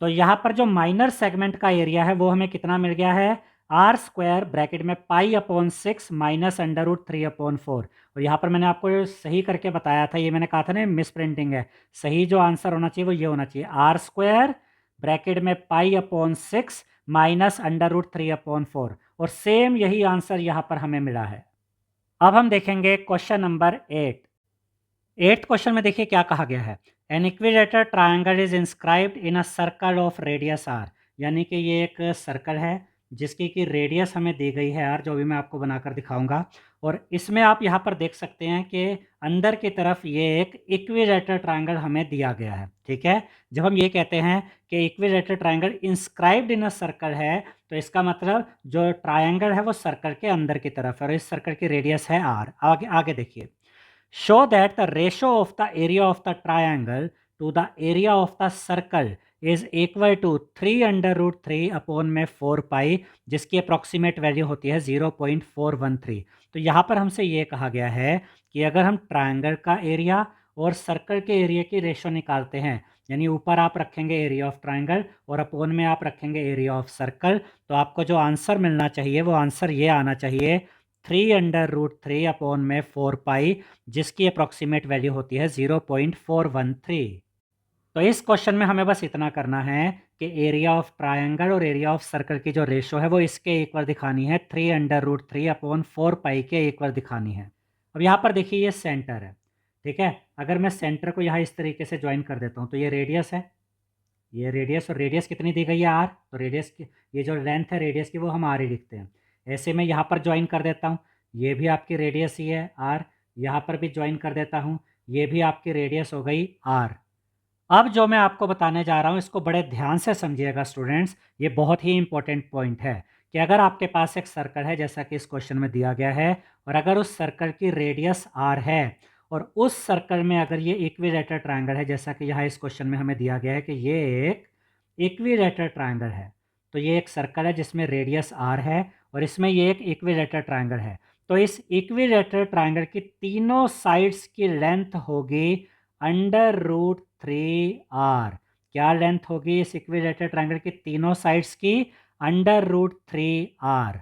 तो यहाँ पर जो माइनर सेगमेंट का एरिया है वो हमें कितना मिल गया है, आर स्क्वायर ब्रैकेट में पाई/6 माइनस √3/4। और यहाँ पर मैंने आपको सही करके बताया था, ये मैंने कहा था ना मिस प्रिंटिंग है, सही जो आंसर होना चाहिए वो ये होना चाहिए, आर स्क्वायर ब्रैकेट में पाई/6 माइनस √3/4। और सेम यही आंसर यहाँ पर हमें मिला है। अब हम देखेंगे क्वेश्चन नंबर 8। 8th क्वेश्चन में देखिए क्या कहा गया है, an equilateral triangle is inscribed in a circle of radius R, यानी कि ये एक सर्कल है जिसकी कि रेडियस हमें दी गई है आर, जो भी मैं आपको बनाकर दिखाऊंगा। और इसमें आप यहाँ पर देख सकते हैं कि अंदर की तरफ ये एक इक्विलेटरल ट्रायंगल हमें दिया गया है। ठीक है, जब हम ये कहते हैं कि equilateral triangle inscribed in a circle है, तो इसका मतलब जो ट्रायंगल है वो सर्कल के अंदर की तरफ है और इस सर्कल की रेडियस है आर। आगे आगे देखिए, show that the ratio of the area of the triangle to the area of the circle is equal to 3√3 upon में 4 पाई, जिसकी अप्रॉक्सीमेट वैल्यू होती है 0.413। तो यहाँ पर हमसे ये कहा गया है कि अगर हम ट्रायंगल का एरिया और सर्कल के एरिया की रेशो निकालते हैं, यानी ऊपर आप रखेंगे एरिया ऑफ ट्रायंगल और अपॉन में आप रखेंगे एरिया ऑफ सर्कल, तो आपको जो आंसर मिलना चाहिए वो आंसर ये आना चाहिए 3√3 अपॉन में 4 पाई, जिसकी अप्रॉक्सीमेट वैल्यू होती है 0.413। तो इस क्वेश्चन में हमें बस इतना करना है कि एरिया ऑफ ट्रायंगल और एरिया ऑफ सर्कल की जो रेशो है वो इसके इक्वल दिखानी है, 3√3 अपॉन 4 पाई के इक्वल दिखानी है। अब यहाँ पर देखिए ये सेंटर है। ठीक है, अगर मैं सेंटर को यहाँ इस तरीके से ज्वाइन कर देता हूँ तो ये रेडियस है, ये रेडियस, और रेडियस कितनी दी गई है आर, तो रेडियस की ये जो लेंथ है रेडियस की वो हम आर ही लिखते हैं। ऐसे मैं यहाँ पर ज्वाइन कर देता हूँ, ये भी आपकी रेडियस ही है आर, यहाँ पर भी ज्वाइन कर देता हूँ, ये भी आपकी रेडियस हो गई आर। अब जो मैं आपको बताने जा रहा हूँ इसको बड़े ध्यान से समझिएगा स्टूडेंट्स, ये बहुत ही इंपॉर्टेंट पॉइंट है कि अगर आपके पास एक सर्कल है जैसा कि इस क्वेश्चन में दिया गया है, और अगर उस सर्कल की रेडियस आर है और उस सर्कल में अगर ये इक्विलेटरल ट्रायंगल है, जैसा कि यहाँ इस क्वेश्चन में हमें दिया गया है कि ये एक इक्विलेटरल ट्रायंगल है, तो ये एक सर्कल है जिसमें रेडियस आर है और इसमें ये एक इक्विलेटरल ट्रायंगल है, तो इस इक्विलेटरल ट्रायंगल की तीनों साइड्स की लेंथ होगी √3r। क्या लेंथ होगी इस इक्विलेटरल ट्रायंगल की तीनों साइड्स की, √3r।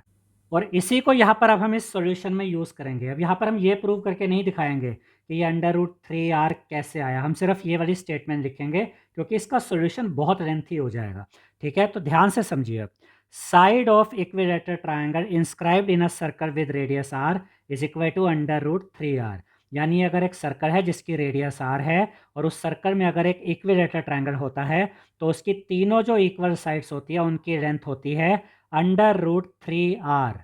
और इसी को यहाँ पर अब हम इस सॉल्यूशन में यूज़ करेंगे। अब यहाँ पर हम ये प्रूव करके नहीं दिखाएंगे कि ये √3r कैसे आया, हम सिर्फ ये वाली स्टेटमेंट लिखेंगे क्योंकि इसका सॉल्यूशन बहुत लेंथी हो जाएगा। ठीक है, तो ध्यान से समझिए, side of equilateral triangle inscribed in a circle with radius r is equal to √3r। यानी अगर एक सर्कल है जिसकी रेडियस r है और उस सर्कल में अगर एक इक्विलेटरल ट्रायंगल होता है तो उसकी तीनों जो इक्वल साइड्स होती है उनकी लेंथ होती है √3r।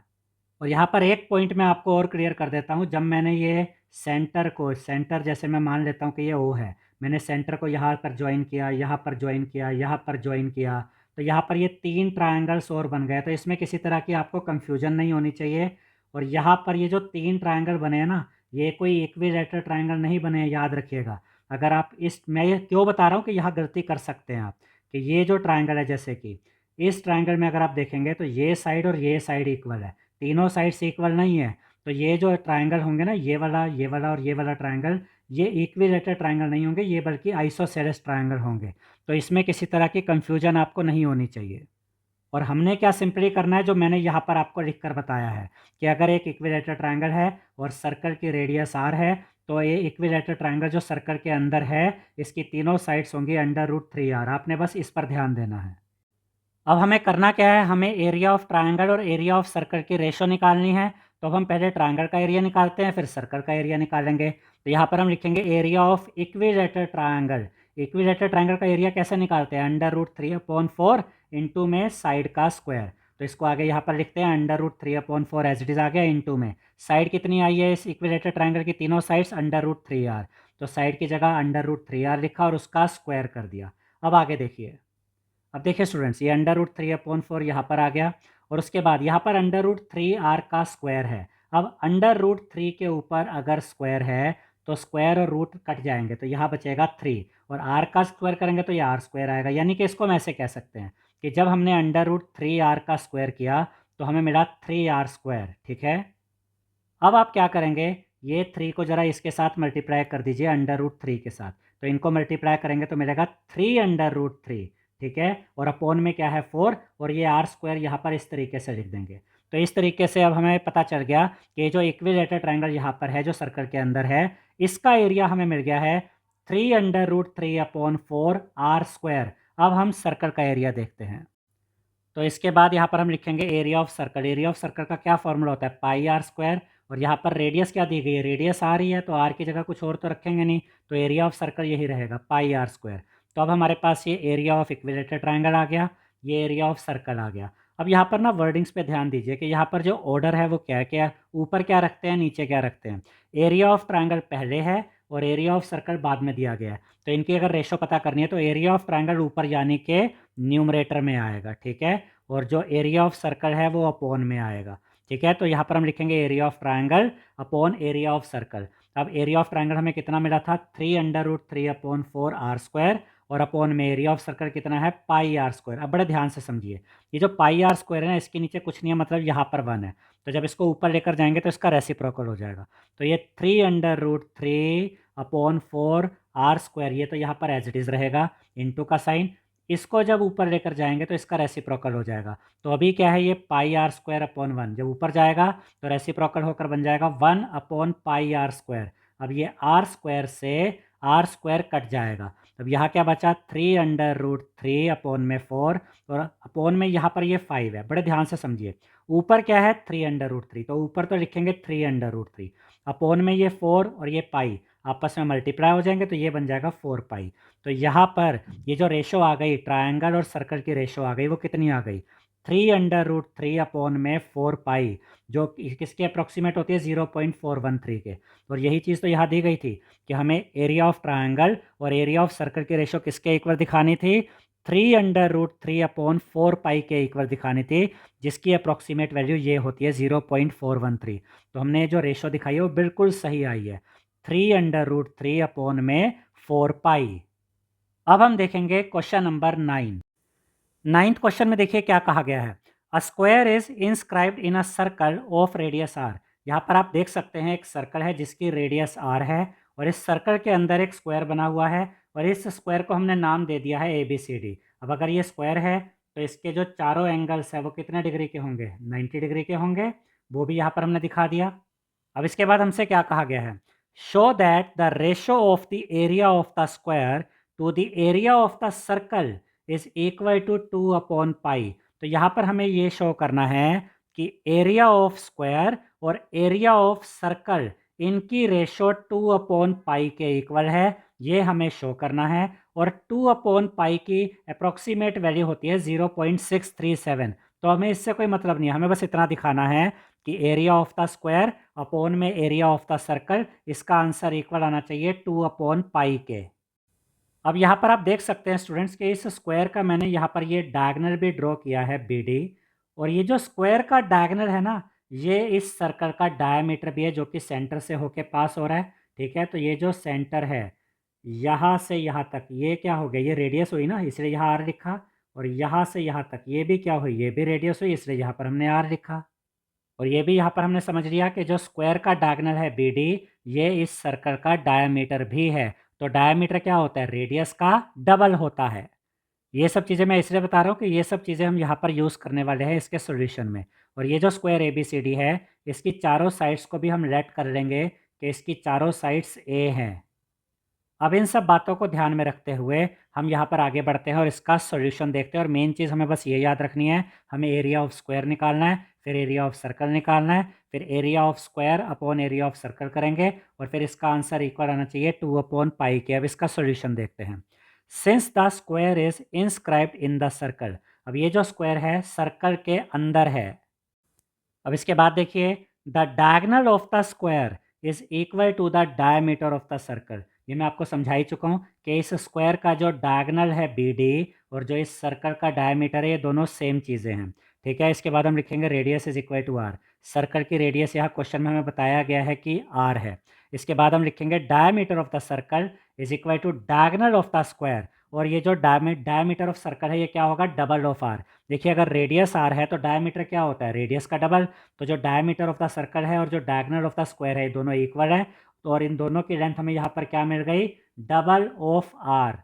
और यहाँ पर एक पॉइंट मैं आपको और क्लियर कर देता हूँ, जब मैंने ये सेंटर को, सेंटर जैसे मैं मान लेता हूँ कि ये O है, मैंने सेंटर को यहाँ पर ज्वाइन किया, यहाँ पर ज्वाइन किया, यहाँ पर ज्वाइन किया, तो यहाँ पर ये 3 ट्रायंगल्स और बन गए, तो इसमें किसी तरह की आपको कन्फ्यूजन नहीं होनी चाहिए। और यहाँ पर ये जो 3 ट्रायंगल बने हैं ना, ये कोई इक्विलेटरल ट्रायंगल नहीं बने हैं, याद रखिएगा। अगर आप मैं ये क्यों बता रहा हूँ कि यहाँ गलती कर सकते हैं आप, कि ये जो ट्रायंगल है जैसे कि इस ट्रायंगल में अगर आप देखेंगे तो ये साइड और ये साइड इक्वल है, तीनों साइड्स इक्वल नहीं है, तो ये जो ट्रायंगल होंगे ना, ये वाला और ये वाला ट्रायंगल, ये इक्विलेटरल ट्रायंगल नहीं होंगे, ये बल्कि आइसोसेलेस ट्रायंगल होंगे। तो इसमें किसी तरह की कन्फ्यूजन आपको नहीं होनी चाहिए। और हमने क्या सिंपली करना है, जो मैंने यहाँ पर आपको लिख कर बताया है कि अगर एक इक्विलेटरल ट्रायंगल है और सर्कल की रेडियस r है, तो ये इक्विलेटरल ट्रायंगल जो सर्कल के अंदर है इसकी तीनों साइड्स होंगी √3r। आपने बस इस पर ध्यान देना है। अब हमें करना क्या है, हमें एरिया ऑफ ट्रायंगल और एरिया ऑफ सर्कल की रेशो निकालनी है। तो अब हम पहले ट्रायंगल का एरिया निकालते हैं, फिर सर्कल का एरिया निकालेंगे। तो यहाँ पर हम लिखेंगे area of equilateral triangle. Equilateral triangle का एरिया कैसे निकालते हैं, √3/4 इंटू में साइड का स्क्वायर। तो इसको आगे यहाँ पर लिखते हैं √3/4 एज इट इज आ गया, इंटू में साइड कितनी आई है इस इक्विलेटरल ट्रायंगल की, तीनों साइड्स √3r। तो साइड की जगह √3r लिखा और उसका स्क्वायर कर दिया। अब आगे देखिए, अब देखिए स्टूडेंट्स, ये √3/4 यहाँ पर आ गया और उसके बाद यहाँ पर √3r का स्क्वायर है। अब √3 के ऊपर अगर स्क्वायर है तो स्क्वायर और रूट कट जाएंगे, तो यहाँ बचेगा 3 और r का स्क्वायर करेंगे तो ये r² आएगा। यानी कि इसको हम ऐसे कह सकते हैं कि जब हमने √3r का स्क्वायर किया तो हमें मिला 3r²। ठीक है, अब आप क्या करेंगे, ये 3 को जरा इसके साथ मल्टीप्लाई कर दीजिए √3 के साथ। तो इनको मल्टीप्लाई करेंगे तो मिलेगा 3 √3। ठीक है, और अपोन में क्या है 4 और ये r² यहाँ पर इस तरीके से लिख देंगे। तो इस तरीके से अब हमें पता चल गया कि जो इक्विलेटरल ट्रायंगल यहाँ पर है जो सर्कल के अंदर है, इसका एरिया हमें मिल गया है 3 √3/4 r²। अब हम सर्कल का एरिया देखते हैं। तो इसके बाद यहाँ पर हम लिखेंगे area of circle. Area of circle का क्या फॉर्मूला होता है, πr²। और यहाँ पर रेडियस क्या दी गई है, रेडियस आ रही है तो आर की जगह कुछ और तो रखेंगे नहीं, तो एरिया ऑफ सर्कल यही रहेगा πr²। तो अब हमारे पास ये एरिया ऑफ इक्विलेटरल ट्रायंगल आ गया, ये एरिया ऑफ सर्कल आ गया। अब यहाँ पर ना वर्डिंग्स पे ध्यान दीजिए कि यहाँ पर जो ऑर्डर है वो क्या है, क्या ऊपर क्या रखते हैं नीचे क्या रखते हैं। एरिया ऑफ ट्रायंगल पहले है और एरिया ऑफ सर्कल बाद में दिया गया है। तो इनकी अगर रेशो पता करनी है तो एरिया ऑफ ट्रायंगल ऊपर यानी कि न्यूमरेटर में आएगा। ठीक है, और जो एरिया ऑफ सर्कल है वो अपोन में आएगा। ठीक है, तो यहाँ पर हम लिखेंगे area of triangle upon area of circle. अब एरिया ऑफ ट्रायंगल हमें कितना मिला था, 3 √3/4 r² और अपोन में एरिया ऑफ सर्कल कितना है πr²। अब बड़े ध्यान से समझिए, ये जो πr² है ना, इसके नीचे कुछ नहीं है, मतलब यहाँ पर 1 है। तो जब इसको ऊपर लेकर जाएंगे तो इसका रेसिप्रोकल हो जाएगा। तो ये 3 √3/4 r², ये तो यहाँ पर एज इट इज़ रहेगा, इंटू का साइन। इसको जब ऊपर लेकर जाएंगे तो इसका रेसिप्रोकल हो जाएगा। तो अभी क्या है, ये πr²/1, जब ऊपर जाएगा तो रेसिप्रोकल होकर बन जाएगा 1/πr²। अब ये r² से r² कट जाएगा, तब यहाँ क्या बचा 3 √3/4 और अपोन में यहाँ पर ये 5 है। बड़े ध्यान से समझिए, ऊपर क्या है 3 √3, तो ऊपर तो लिखेंगे 3 √3, अपोन में ये 4 और ये पाई आपस में मल्टीप्लाई हो जाएंगे तो ये बन जाएगा 4π। तो यहाँ पर ये जो रेशो आ गई ट्रायंगल और सर्कल की रेशो आ गई, वो कितनी आ गई 3 √3 अपोन में 4π, जो किसके अप्रोक्सीमेट होती है 0.413 के। और यही चीज़ तो यहाँ दी गई थी कि हमें एरिया ऑफ ट्रायंगल और एरिया ऑफ सर्कल की रेशो किसके इक्वल दिखानी थी, 3 √3/4π के इक्वल दिखानी थी, जिसकी अप्रोक्सीमेट वैल्यू ये होती है 0.413। तो हमने जो रेशो दिखाई है वो बिल्कुल सही आई है, 3 √3 में 4π। अब हम देखेंगे क्वेश्चन नंबर 9। 9th क्वेश्चन में देखिए क्या कहा गया है, a square is inscribed in a circle of radius r। यहाँ पर आप देख सकते हैं एक सर्कल है जिसकी रेडियस r है और इस सर्कल के अंदर एक स्क्वायर बना हुआ है और इस स्क्वायर को हमने नाम दे दिया है ABCD। अब अगर ये स्क्वायर है तो इसके जो चारों एंगल्स है वो कितने डिग्री के होंगे, 90 डिग्री के होंगे, वो भी यहाँ पर हमने दिखा दिया। अब इसके बाद हमसे क्या कहा गया है, show that the ratio of the area of the square to the area of the circle is equal to 2/π। तो यहाँ पर हमें ये शो करना है कि एरिया ऑफ स्क्वायर और एरिया ऑफ सर्कल इनकी रेशो 2/π के इक्वल है, ये हमें शो करना है। और 2/π की अप्रोक्सीमेट वैल्यू होती है 0.637। तो हमें इससे कोई मतलब नहीं है, हमें बस इतना दिखाना है कि area of the square upon में एरिया ऑफ द सर्कल, इसका आंसर इक्वल आना चाहिए 2/π के। अब यहाँ पर आप देख सकते हैं स्टूडेंट्स कि इस स्क्वायर का मैंने यहाँ पर ये डायगनल भी ड्रॉ किया है BD, और ये जो स्क्वायर का डायगनल है ना, ये इस सर्कल का डायमीटर भी है जो कि सेंटर से होके पास हो रहा है। ठीक है, तो ये जो सेंटर है यहाँ से यहाँ तक, ये क्या हो गया, ये रेडियस हुई ना, इसलिए यहाँ R लिखा। और यहाँ से यहाँ तक ये भी क्या हुई, ये भी रेडियस हुई, इसलिए यहाँ पर हमने R लिखा। और ये भी यहाँ पर हमने समझ लिया कि जो स्क्वायर का डायगोनल है BD, ये इस सर्कल का डायमीटर भी है। तो डायमीटर क्या होता है, रेडियस का डबल होता है। ये सब चीज़ें मैं इसलिए बता रहा हूँ कि ये सब चीज़ें हम यहाँ पर यूज़ करने वाले हैं इसके सॉल्यूशन में। और ये जो स्क्वायर ABCD है, इसकी चारों साइड्स को भी हम लेट कर लेंगे कि इसकी चारों साइड्स A हैं। अब इन सब बातों को ध्यान में रखते हुए हम यहाँ पर आगे बढ़ते हैं और इसका सॉल्यूशन देखते हैं। और मेन चीज़ हमें बस ये याद रखनी है, हमें एरिया ऑफ स्क्वायर निकालना है, फिर एरिया ऑफ सर्कल निकालना है, फिर area of square upon area of circle करेंगे और फिर इसका आंसर इक्वल आना चाहिए 2/पाई के। अब इसका सॉल्यूशन देखते हैं। Since the square is inscribed in the circle, अब ये जो स्क्वायर है सर्कल के अंदर है। अब इसके बाद देखिए, the diagonal of the square is equal to the diameter of the circle. ये मैं आपको समझा ही चुका हूँ कि इस स्क्वायर का जो डायगोनल है BD और जो इस सर्कल का डायमीटर है, ये दोनों सेम चीज़ें हैं। ठीक है, इसके बाद हम लिखेंगे radius is equal to R। Circle की रेडियस यहाँ क्वेश्चन में हमें बताया गया है कि R है। इसके बाद हम लिखेंगे diameter of the circle is equal to diagonal of the square, और ये जो डायमीटर ऑफ सर्कल है ये क्या होगा, डबल ऑफ R। देखिए, अगर रेडियस R है तो डायमीटर क्या होता है, रेडियस का डबल। तो जो डायमीटर ऑफ द सर्कल है और जो डायगोनल ऑफ द स्क्वायर है, ये दोनों इक्वल है। तो और इन दोनों की लेंथ हमें यहाँ पर क्या मिल गई, डबल ऑफ R।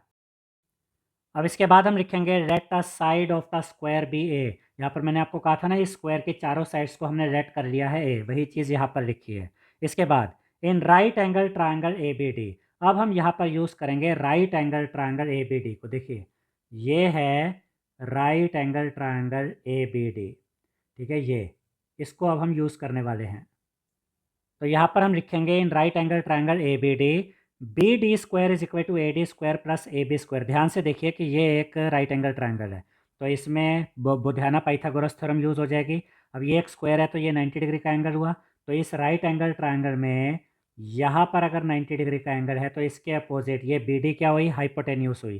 अब इसके बाद हम लिखेंगे let the side of the square B A. यहाँ पर मैंने आपको कहा था ना, इस स्क्वायर की चारों साइड्स को हमने लेट कर लिया है ए, वही चीज़ यहाँ पर लिखी है। इसके बाद इन राइट एंगल ट्रायंगल ABD। अब हम यहाँ पर यूज़ करेंगे राइट एंगल ट्रायंगल ABD को। देखिए, ये है राइट एंगल ट्रायंगल ABD। ठीक है, ये इसको अब हम यूज़ करने वाले हैं। तो यहाँ पर हम लिखेंगे in right angle triangle ABD BD square is equal to AD square plus AB square. ध्यान से देखिए कि ये एक राइट एंगल ट्रायंगल है, तो इसमें बुधियाना पाइथागोरस थ्योरम यूज़ हो जाएगी। अब ये एक स्क्वायर है तो ये 90 डिग्री का एंगल हुआ। तो इस राइट एंगल ट्रायंगल में यहाँ पर अगर 90 डिग्री का एंगल है तो इसके अपोजिट ये BD क्या हुई, हाइपोटेन्यूस हुई।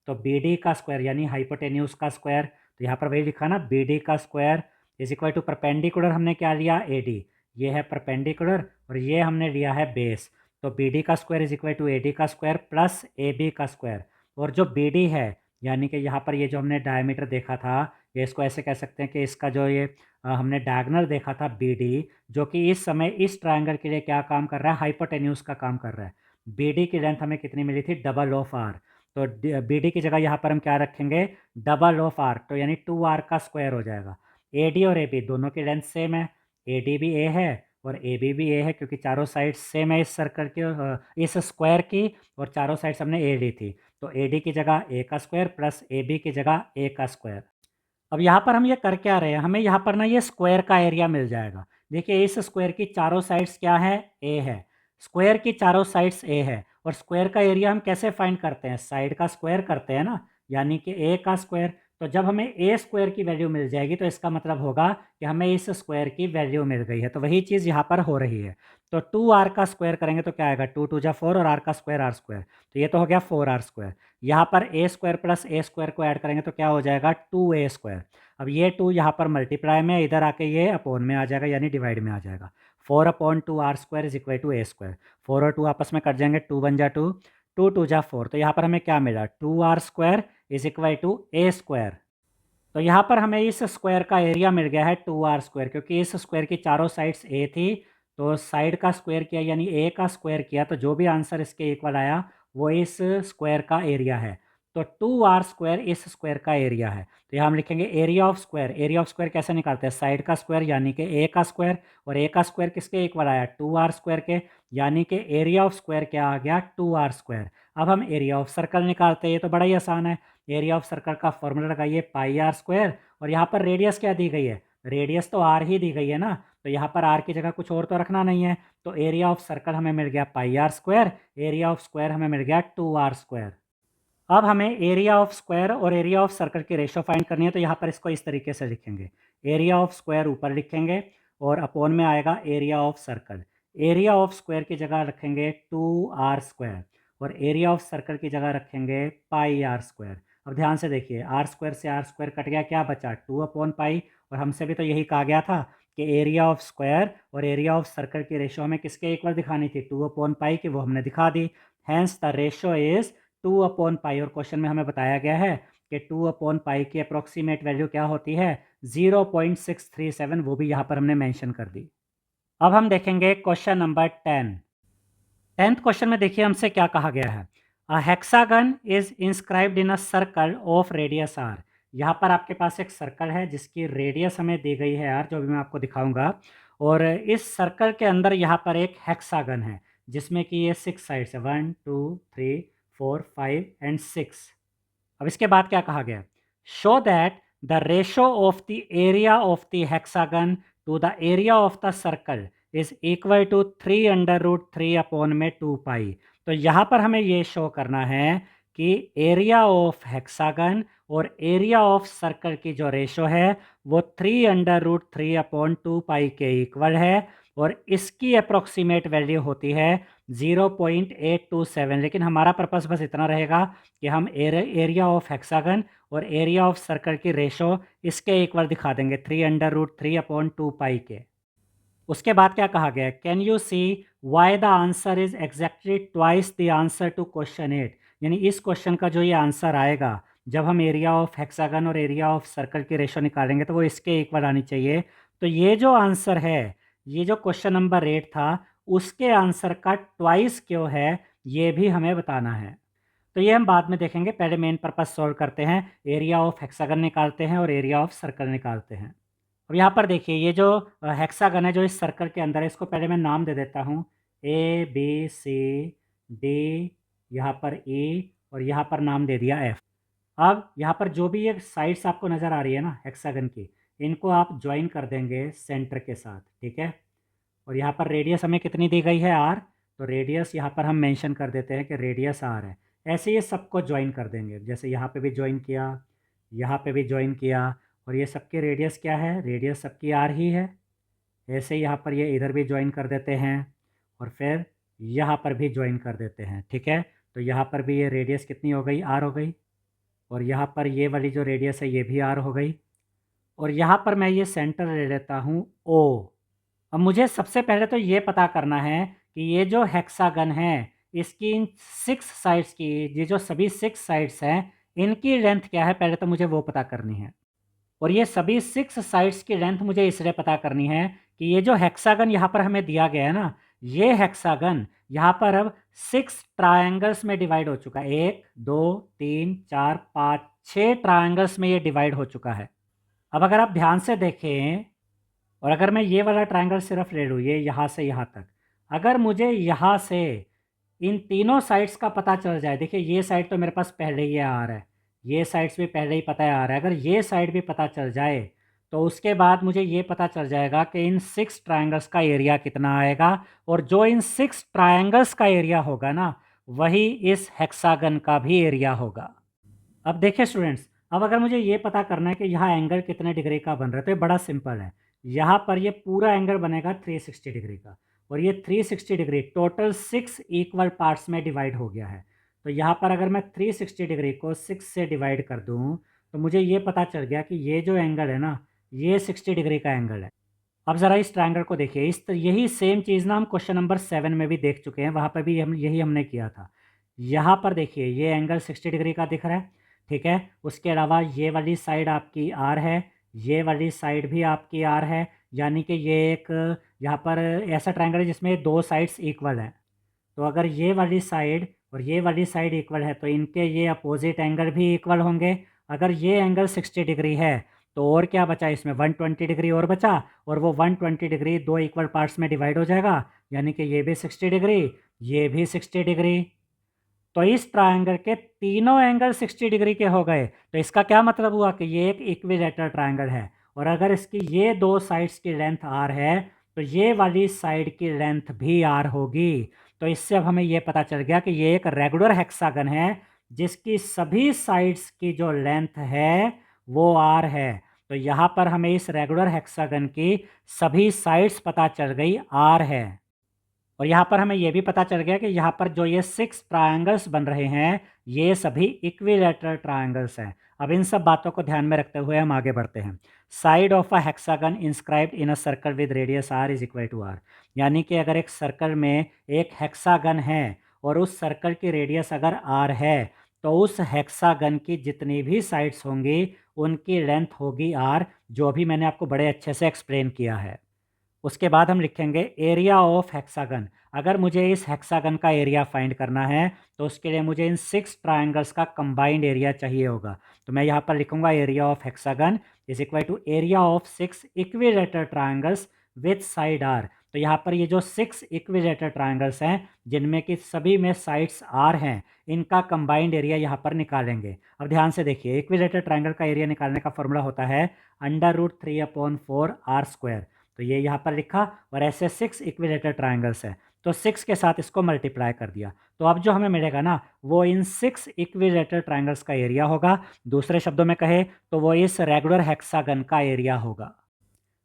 तो BD का स्क्वायर यानी हाइपोटेन्यूस का स्क्वायर, तो यहाँ पर वही लिखा ना, BD का square is equal to perpendicular हमने क्या लिया, AD। ये है परपेंडिकुलर और ये हमने लिया है बेस। तो BD का square is equal to AD का स्क्वायर प्लस AB का स्क्वायर। और जो BD है यानी कि यहाँ पर ये जो हमने डायमीटर देखा था, ये इसको ऐसे कह सकते हैं कि इसका जो ये हमने डायगोनल देखा था BD, जो कि इस समय इस ट्रायंगल के लिए क्या काम कर रहा है, हाइपोटेन्यूस का काम कर रहा है। BD की लेंथ हमें कितनी मिली थी, डबल ऑफ R। तो BD की जगह यहाँ पर हम क्या रखेंगे, डबल ऑफ R, तो यानी 2R का स्क्वायर हो जाएगा। AD और AB दोनों की लेंथ सेम है, AD भी A है और AB भी A है, क्योंकि चारों साइड सेम है इस सर्कल की, इस स्क्वायर की, और चारों साइड्स हमने AD थी। तो AD की जगह A का स्क्वायर प्लस AB की जगह A का स्क्वायर। अब यहाँ पर हम ये कर क्या रहे हैं, हमें यहाँ पर ना ये स्क्वायर का एरिया मिल जाएगा। देखिए, इस स्क्वायर की चारों साइड्स क्या है, A है। स्क्वायर की चारों साइड्स A है और स्क्वायर का एरिया हम कैसे फाइंड करते हैं, साइड का स्क्वायर करते हैं ना, यानी कि A का स्क्वायर। तो जब हमें A स्क्वायर की वैल्यू मिल जाएगी तो इसका मतलब होगा कि हमें इस स्क्वायर की वैल्यू मिल गई है। तो वही चीज़ यहाँ पर हो रही है। तो 2R का स्क्वायर करेंगे तो क्या आएगा, 2 2 जा 4 और R का स्क्वायर R स्क्वायर, तो ये तो हो गया 4R स्क्वायर। यहाँ पर A square plus A square को ऐड करेंगे तो क्या हो जाएगा, 2A स्क्वायर। अब ये 2 यहाँ पर मल्टीप्लाई में, इधर आके ये अपॉन में आ जाएगा यानी डिवाइड में आ जाएगा। 4/2 R square is equal to A square. 4 और 2 आपस में कट जाएंगे, 2 1 जा 2, 2 2 जा 4। तो यहाँ पर हमें क्या मिला, 2R square is equal to A square. तो यहाँ पर हमें इस स्क्वायर का एरिया मिल गया है 2R स्क्वायर, क्योंकि इस स्क्वायर की चारों साइड्स A थी, तो साइड का स्क्वायर किया यानी A का स्क्वायर किया, तो जो भी आंसर इसके इक्वल आया वो इस स्क्वायर का एरिया है। तो 2R स्क्वायर इस स्क्वायर का एरिया है। तो यहाँ हम लिखेंगे area of square. Area of square कैसे निकालते हैं, साइड का स्क्वायर यानी कि A का स्क्वायर, और A का स्क्वायर किसके इक्वल आया, 2R स्क्वायर के, यानी कि एरिया ऑफ स्क्वायर क्या आ गया, 2R स्क्वायर। अब हम एरिया ऑफ सर्कल निकालते हैं, ये तो बड़ा ही आसान है। एरिया ऑफ सर्कल का फॉर्मूला लगाइए, पाई आर स्क्वायर, और यहाँ पर रेडियस क्या दी गई है, रेडियस तो आर ही दी गई है ना, तो यहाँ पर आर की जगह कुछ और तो रखना नहीं है। तो एरिया ऑफ सर्कल हमें मिल गया pi R square, area of square हमें मिल गया 2R स्क्वायर। अब हमें एरिया ऑफ स्क्वायर और एरिया ऑफ सर्कल की रेशो फाइंड करनी है, तो यहाँ पर इसको इस तरीके से लिखेंगे, एरिया ऑफ स्क्वायर ऊपर लिखेंगे और अपॉन में आएगा area of circle. Area of square की जगह रखेंगे 2R स्क्वायर और एरिया ऑफ सर्कल की जगह रखेंगे पाई आर स्क्वायर। अब ध्यान से देखिए, आर स्क्वायर से आर स्क्वायर कट गया, क्या बचा, 2/पाई। और हमसे भी तो यही कहा गया था कि एरिया ऑफ स्क्वायर और एरिया ऑफ सर्कल की रेशो हमें किसके इक्वल दिखानी थी, 2/पाई की, वो हमने दिखा दी। हैंस द रेशो इज 2/पाई। और क्वेश्चन में हमें बताया गया है कि 2/पाई की अप्रोक्सीमेट वैल्यू क्या होती है, 0.637, वो भी यहाँ पर हमने मेंशन कर दी। अब हम देखेंगे क्वेश्चन नंबर 10। 10th क्वेश्चन में देखिए हमसे क्या कहा गया है, a hexagon is inscribed in a circle of radius R. यहाँ पर आपके पास एक सर्कल है जिसकी रेडियस हमें दी गई है आर, जो भी मैं आपको दिखाऊंगा, और इस सर्कल के अंदर यहाँ पर एक हेक्सागन है जिसमें कि ये 6 साइड्स है, 1 2 3 4 5 एंड 6। अब इसके बाद क्या कहा गया? Show that the ratio of the area of the hexagon to the area of the circle is equal to 3√3 upon में 2 पाई। तो यहाँ पर हमें ये शो करना है कि एरिया ऑफ हेक्सागन और एरिया ऑफ सर्कल की जो रेशो है वो 3√3 अपॉन 2 पाई के इक्वल है, और इसकी अप्रोक्सीमेट वैल्यू होती है 0.827। लेकिन हमारा पर्पस बस इतना रहेगा कि हम एरिया ऑफ हेक्सागन और एरिया ऑफ सर्कल की रेशो इसके इक्वल दिखा देंगे 3√3 अपॉन 2 पाई के। उसके बाद क्या कहा गया? Can you see why the answer is exactly twice the answer to question 8। यानी इस क्वेश्चन का जो ये आंसर आएगा जब हम एरिया ऑफ हेक्सागन और एरिया ऑफ सर्कल की रेशो निकालेंगे तो वो इसके इक्वल आनी चाहिए। तो ये जो आंसर है, ये जो क्वेश्चन नंबर 8 था उसके आंसर का ट्वाइस क्यों है, ये भी हमें बताना है। तो ये हम बाद में देखेंगे, पहले मेन पर्पस सॉल्व करते हैं, एरिया ऑफ हेक्सागन निकालते हैं और एरिया ऑफ सर्कल निकालते हैं। अब यहाँ पर देखिए ये जो हेक्सागन है जो इस सर्कल के अंदर है, इसको पहले मैं नाम दे देता हूँ ABCD, यहाँ पर E और यहाँ पर नाम दे दिया F। अब यहाँ पर जो भी ये साइड्स आपको नज़र आ रही है ना हेक्सागन की, इनको आप ज्वाइन कर देंगे सेंटर के साथ, ठीक है। और यहाँ पर रेडियस हमें कितनी दी गई है R, तो रेडियस यहाँ पर हम मेंशन कर देते हैं कि रेडियस R है। ऐसे ये सबको ज्वाइन कर देंगे, जैसे यहाँ पे भी ज्वाइन किया, यहाँ पे भी ज्वाइन किया, और ये सबकी रेडियस क्या है? रेडियस सबकी R ही है। ऐसे यहाँ पर ये इधर भी ज्वाइन कर देते हैं और फिर यहाँ पर भी ज्वाइन कर देते हैं, ठीक है। तो यहाँ पर भी ये रेडियस कितनी हो गई? R हो गई। और यहाँ पर ये वाली जो रेडियस है ये भी R हो गई। और यहाँ पर मैं ये सेंटर ले लेता हूँ O। अब मुझे सबसे पहले तो ये पता करना है कि ये जो हेक्सागन है इसकी इन 6 साइड्स की, ये जो सभी 6 साइड्स हैं इनकी लेंथ क्या है, पहले तो मुझे वो पता करनी है। और ये सभी 6 साइड्स की लेंथ मुझे इसलिए पता करनी है कि ये जो हेक्सागन यहाँ पर हमें दिया गया है ना, ये हेक्सागन यहाँ पर अब 6 ट्रायंगल्स में डिवाइड हो चुका है। 1 2 3 4 5 6 ट्रायंगल्स में ये डिवाइड हो चुका है। अब अगर आप ध्यान से देखें, और अगर मैं ये वाला ट्रायंगल सिर्फ ले लूँ, ये यहाँ से यहाँ तक, अगर मुझे यहाँ से इन तीनों साइड्स का पता चल जाए, देखिए ये साइड तो मेरे पास पहले ही आ रहा है, ये साइड्स भी पहले ही पता है आ रहा है, अगर ये साइड भी पता चल जाए तो उसके बाद मुझे ये पता चल जाएगा कि इन 6 ट्रायंगल्स का एरिया कितना आएगा, और जो इन 6 ट्रायंगल्स का एरिया होगा ना वही इस हेक्सागन का भी एरिया होगा। अब देखिए स्टूडेंट्स, अब अगर मुझे ये पता करना है कि यहाँ एंगल कितने डिग्री का बन रहा है तो ये बड़ा सिंपल है। यहाँ पर ये पूरा एंगल बनेगा 360 डिग्री का, और ये 360 डिग्री टोटल 6 इक्वल पार्ट्स में डिवाइड हो गया है। तो यहाँ पर अगर मैं 360 डिग्री को 6 से डिवाइड कर दूँ तो मुझे ये पता चल गया कि ये जो एंगल है ना ये 60 डिग्री का एंगल है। अब ज़रा इस ट्रायंगल को देखिए, यही सेम चीज़ ना हम क्वेश्चन नंबर 7 में भी देख चुके हैं, वहाँ पर भी यही हमने किया था। यहाँ पर देखिए ये एंगल 60 डिग्री का दिख रहा है, ठीक है। उसके अलावा ये वाली साइड आपकी R है, ये वाली साइड भी आपकी R है, यानी कि ये एक यहाँ पर ऐसा ट्रायंगल है जिसमें 2 साइड्स इक्वल हैं। तो अगर ये वाली साइड और ये वाली साइड इक्वल है तो इनके ये अपोजिट एंगल भी इक्वल होंगे। अगर ये एंगल 60 डिग्री है तो और क्या बचा इसमें? 120 डिग्री और बचा, और वो 120 डिग्री 2 इक्वल पार्ट्स में डिवाइड हो जाएगा, यानी कि ये भी 60 डिग्री, ये भी 60 डिग्री। तो इस ट्रायंगल के तीनों एंगल 60 डिग्री के हो गए। तो इसका क्या मतलब हुआ कि ये एक इक्विलेटरल ट्रायंगल है, और अगर इसकी ये 2 साइड्स की लेंथ R है तो ये वाली साइड की लेंथ भी R होगी। तो इससे अब हमें ये पता चल गया कि ये एक रेगुलर हेक्सागन है जिसकी सभी साइड्स की जो लेंथ है वो R है। तो यहाँ पर हमें इस रेगुलर हेक्सागन की सभी साइड्स पता चल गई R है। और यहाँ पर हमें ये भी पता चल गया कि यहाँ पर जो ये 6 ट्रायंगल्स बन रहे हैं ये सभी इक्विलेटरल ट्रायंगल्स हैं। अब इन सब बातों को ध्यान में रखते हुए हम आगे बढ़ते हैं। Side of a hexagon inscribed in a circle with radius R is equal to R। यानी कि अगर एक सर्कल में एक हेक्सागन है और उस सर्कल की रेडियस अगर R है तो उस हेक्सागन की जितनी भी साइड्स होंगी उनकी लेंथ होगी R, जो अभी मैंने आपको बड़े अच्छे से एक्सप्लेन किया है। उसके बाद हम लिखेंगे एरिया ऑफ हेक्सागन। अगर मुझे इस हेक्सागन का एरिया फाइंड करना है तो उसके लिए मुझे इन 6 ट्रायंगल्स का कंबाइंड एरिया चाहिए होगा। तो मैं यहाँ पर लिखूंगा area of hexagon is equal to area of 6 equilateral triangles with side R। तो यहाँ पर ये जो 6 इक्विलेटरल ट्रायंगल्स हैं जिनमें कि सभी में साइड्स आर हैं, इनका कंबाइंड एरिया यहाँ पर निकालेंगे। अब ध्यान से देखिए, इक्विलेटरल ट्रायंगल का एरिया निकालने का फॉर्मूला होता है √3/4 आर स्क्वायर। तो ये यहाँ पर लिखा, और ऐसे 6 इक्विलेटरल ट्रायंगल्स हैं तो 6 के साथ इसको मल्टीप्लाई कर दिया। तो अब जो हमें मिलेगा ना, वो इन 6 इक्विलेटरल ट्रायंगल्स का एरिया होगा। दूसरे शब्दों में कहे तो वो इस रेगुलर हेक्सागन का एरिया होगा।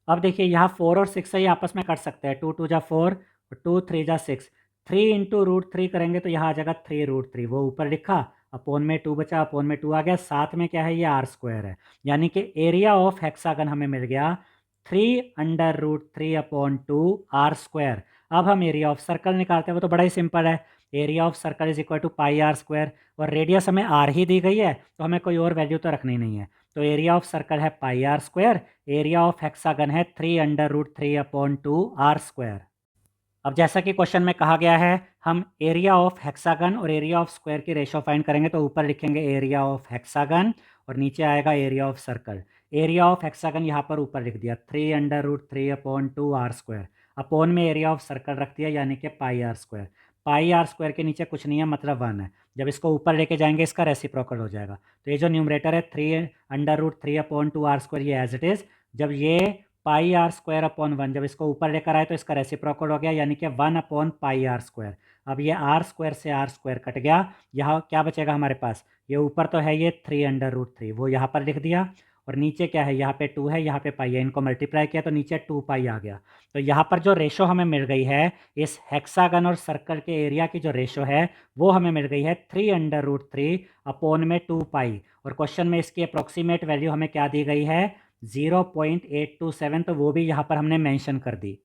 अब देखिए, यहाँ 4 और 6 से ही आपस में कट सकते हैं। 2 2 जा 4 और 2 3 जा 6। 3 इंटू √3 करेंगे तो यहाँ आ जाएगा 3√3, वो ऊपर लिखा, अपोन में 2 बचा, अपोन में 2 आ गया, साथ में क्या है, ये आर स्क्वायर है। यानी कि एरिया ऑफ हेक्सागन हमें मिल गया 3√3/2 आर स्क्वायर। अब हम एरिया ऑफ सर्कल निकालते हैं, वो तो बड़ा ही सिंपल है। Area of circle is equal to pi R square, और रेडियस हमें आर ही दी गई है तो हमें कोई और वैल्यू तो रखनी नहीं है। तो एरिया ऑफ सर्कल है pi R square, area of hexagon है 3√3/2 आर स्क्वायर। अब जैसा कि क्वेश्चन में कहा गया है, हम एरिया ऑफ हेक्सागन और एरिया ऑफ स्क्वायर की रेशो फाइंड करेंगे। तो ऊपर लिखेंगे एरिया ऑफ हेक्सागन और नीचे आएगा area of circle. Area of hexagon यहाँ पर ऊपर लिख दिया 3√3/2 आर स्क्वायर, अपोन में एरिया ऑफ सर्कल रख दिया यानी कि pi R square. Pi R square के नीचे कुछ नहीं है, मतलब 1 है। जब इसको ऊपर लेके जाएंगे इसका रेसिप्रोकल हो जाएगा। तो ये जो न्यूमरेटर है 3√3/2 आर स्क्वायर, ये एज इट इज़। जब ये पाई आर स्क्वायर अपॉन 1, जब इसको ऊपर लेकर आए तो इसका रेसिप्रोकल हो गया, यानी कि 1/पाई आर स्क्वायर। अब ये आर स्क्वायर से आर स्क्वायर कट गया, यहाँ क्या बचेगा हमारे पास, ये ऊपर तो है ये 3√3, वो यहाँ पर लिख दिया, और नीचे क्या है, यहाँ पे 2 है, यहाँ पे पाई है, इनको मल्टीप्लाई किया तो नीचे 2 पाई आ गया। तो यहाँ पर जो रेशो हमें मिल गई है, इस हेक्सागन और सर्कल के एरिया की जो रेशो है वो हमें मिल गई है 3√3 अपोन में 2 पाई, और क्वेश्चन में इसकी अप्रोक्सीमेट वैल्यू हमें क्या दी गई है, 0.827, तो वो भी यहाँ पर हमने मेंशन कर दी।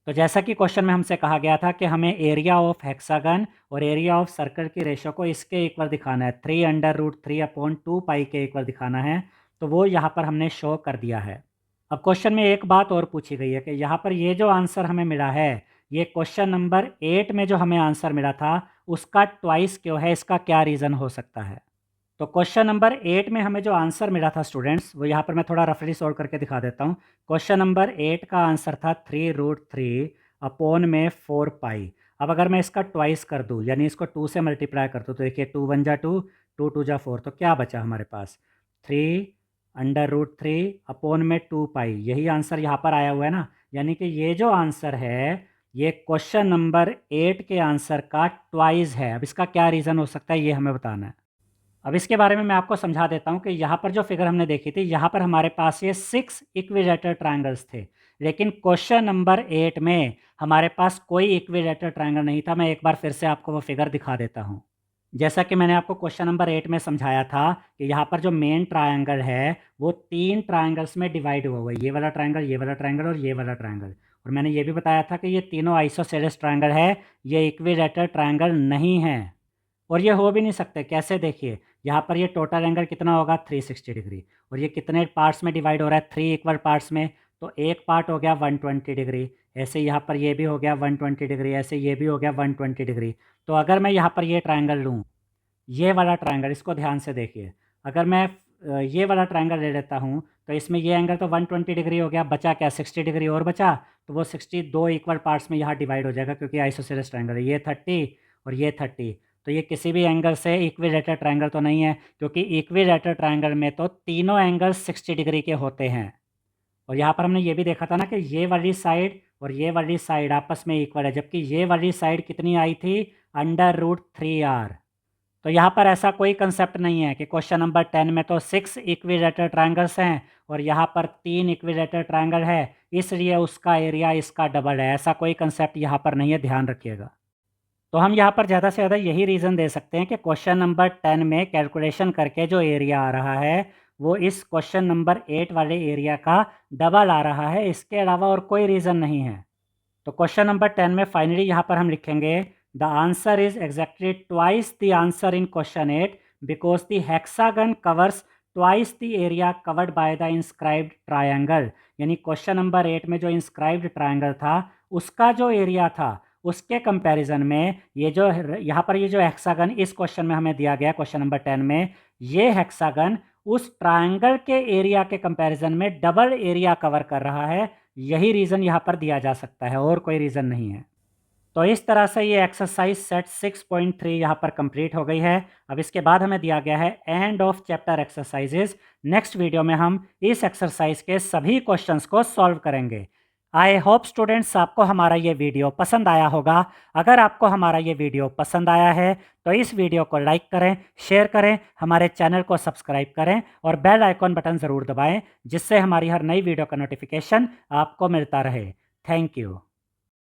तो जैसा कि क्वेश्चन में हमसे कहा गया था कि हमें एरिया ऑफ हेक्सागन और एरिया ऑफ सर्कल की रेशो को इसके इक्वल दिखाना है, 3√3/2 पाई के इक्वल दिखाना है, तो वो यहाँ पर हमने शो कर दिया है। अब क्वेश्चन में एक बात और पूछी गई है कि यहाँ पर ये जो आंसर हमें मिला है, ये क्वेश्चन नंबर 8 में जो हमें आंसर मिला था उसका ट्वाइस क्यों है, इसका क्या रीज़न हो सकता है। तो क्वेश्चन नंबर 8 में हमें जो आंसर मिला था स्टूडेंट्स, वो यहाँ पर मैं थोड़ा रफली सॉल्व करके दिखा देता हूँ। क्वेश्चन नंबर 8 का आंसर था 3√3 अपोन में 4 पाई। अब अगर मैं इसका ट्वाइस कर दूँ, यानी इसको 2 से मल्टीप्लाई कर दूँ, तो देखिए 2 1 जा 2, 2 2 जा 4, तो क्या बचा हमारे पास, 3√3 अपोन में 2 पाई। यही आंसर यहाँ पर आया हुआ है ना, यानी कि ये जो आंसर है ये क्वेश्चन नंबर 8 के आंसर का ट्वाइस है। अब इसका क्या रीज़न हो सकता है ये हमें बताना है। अब इसके बारे में मैं आपको समझा देता हूँ कि यहाँ पर जो फिगर हमने देखी थी, यहाँ पर हमारे पास ये 6 इक्विलेटरल ट्रायंगल्स थे, लेकिन क्वेश्चन नंबर 8 में हमारे पास कोई इक्विलेटरल ट्रायंगल नहीं था। मैं एक बार फिर से आपको वो फिगर दिखा देता हूँ। जैसा कि मैंने आपको क्वेश्चन नंबर 8 में समझाया था कि यहाँ पर जो मेन ट्रायंगल है वो 3 ट्रायंगल्स में डिवाइड हुआ है, ये वाला ट्रायंगल, ये वाला ट्रायंगल और ये वाला ट्रायंगल। और मैंने ये भी बताया था कि ये तीनों आइसोसेलेस ट्रायंगल है, ये इक्विलेटरल ट्रायंगल नहीं है, और ये हो भी नहीं सकते। कैसे, देखिए यहाँ पर ये टोटल एंगल कितना होगा, 360 डिग्री, और ये कितने पार्ट्स में डिवाइड हो रहा है, 3 इक्वल पार्ट्स में, तो एक पार्ट हो गया 120 डिग्री, ऐसे यहाँ पर ये भी हो गया 120 डिग्री, ऐसे ये भी हो गया 120 डिग्री। तो अगर मैं यहाँ पर ये ट्रायंगल लूँ, ये वाला ट्रायंगल, इसको ध्यान से देखिए, अगर मैं ये वाला ट्रायंगल ले लेता हूँ तो इसमें ये एंगल तो 120 डिग्री हो गया, बचा क्या, 60 डिग्री और बचा, तो वो 60 दो इक्वल पार्ट्स में यहाँ डिवाइड हो जाएगा, क्योंकि आइसोसेलेस ट्रायंगल है, ये 30 और ये 30। तो ये किसी भी एंगल से इक्विलेटरल ट्रायंगल तो नहीं है, क्योंकि इक्विलेटरल ट्रायंगल में तो तीनों एंगल 60 डिग्री के होते हैं। और यहाँ पर हमने ये भी देखा था ना कि ये वाली साइड और ये वाली साइड आपस में इक्वल है, जबकि ये वाली साइड कितनी आई थी, √3r। तो यहाँ पर ऐसा कोई कंसेप्ट नहीं है कि क्वेश्चन नंबर 10 में तो 6 इक्विलेटरल ट्रायंगल्स हैं और यहाँ पर 3 इक्विलेटरल ट्रायंगल है, इसलिए उसका एरिया इसका डबल है। ऐसा कोई कंसेप्ट यहाँ पर नहीं है, ध्यान रखिएगा। तो हम यहाँ पर ज़्यादा से ज़्यादा यही रीज़न दे सकते हैं कि क्वेश्चन नंबर 10 में कैलकुलेशन करके जो एरिया आ रहा है वो इस क्वेश्चन नंबर 8 वाले एरिया का डबल आ रहा है, इसके अलावा और कोई रीज़न नहीं है। तो क्वेश्चन नंबर 10 में फाइनली यहाँ पर हम लिखेंगे the answer is exactly twice the answer in question 8 because the hexagon covers twice the area covered by the inscribed triangle. यानी क्वेश्चन नंबर 8 में जो इंस्क्राइब्ड ट्रायंगल था उसका जो एरिया था उसके कंपैरिजन में ये जो यहाँ पर ये जो हेक्सागन इस क्वेश्चन में हमें दिया गया क्वेश्चन नंबर 10 में, ये हेक्सागन उस ट्रायंगल के एरिया के कंपैरिजन में डबल एरिया कवर कर रहा है, यही रीज़न यहाँ पर दिया जा सकता है और कोई रीज़न नहीं है। तो इस तरह से ये एक्सरसाइज सेट 6.3 यहाँ पर कंप्लीट हो गई है। अब इसके बाद हमें दिया गया है end of chapter exercises. Next video में हम इस एक्सरसाइज के सभी क्वेश्चंस को सॉल्व करेंगे। आई होप स्टूडेंट्स आपको हमारा ये वीडियो पसंद आया होगा। अगर आपको हमारा ये वीडियो पसंद आया है तो इस वीडियो को लाइक करें, शेयर करें, हमारे चैनल को सब्सक्राइब करें और बेल आइकॉन बटन ज़रूर दबाएं, जिससे हमारी हर नई वीडियो का नोटिफिकेशन आपको मिलता रहे। Thank you.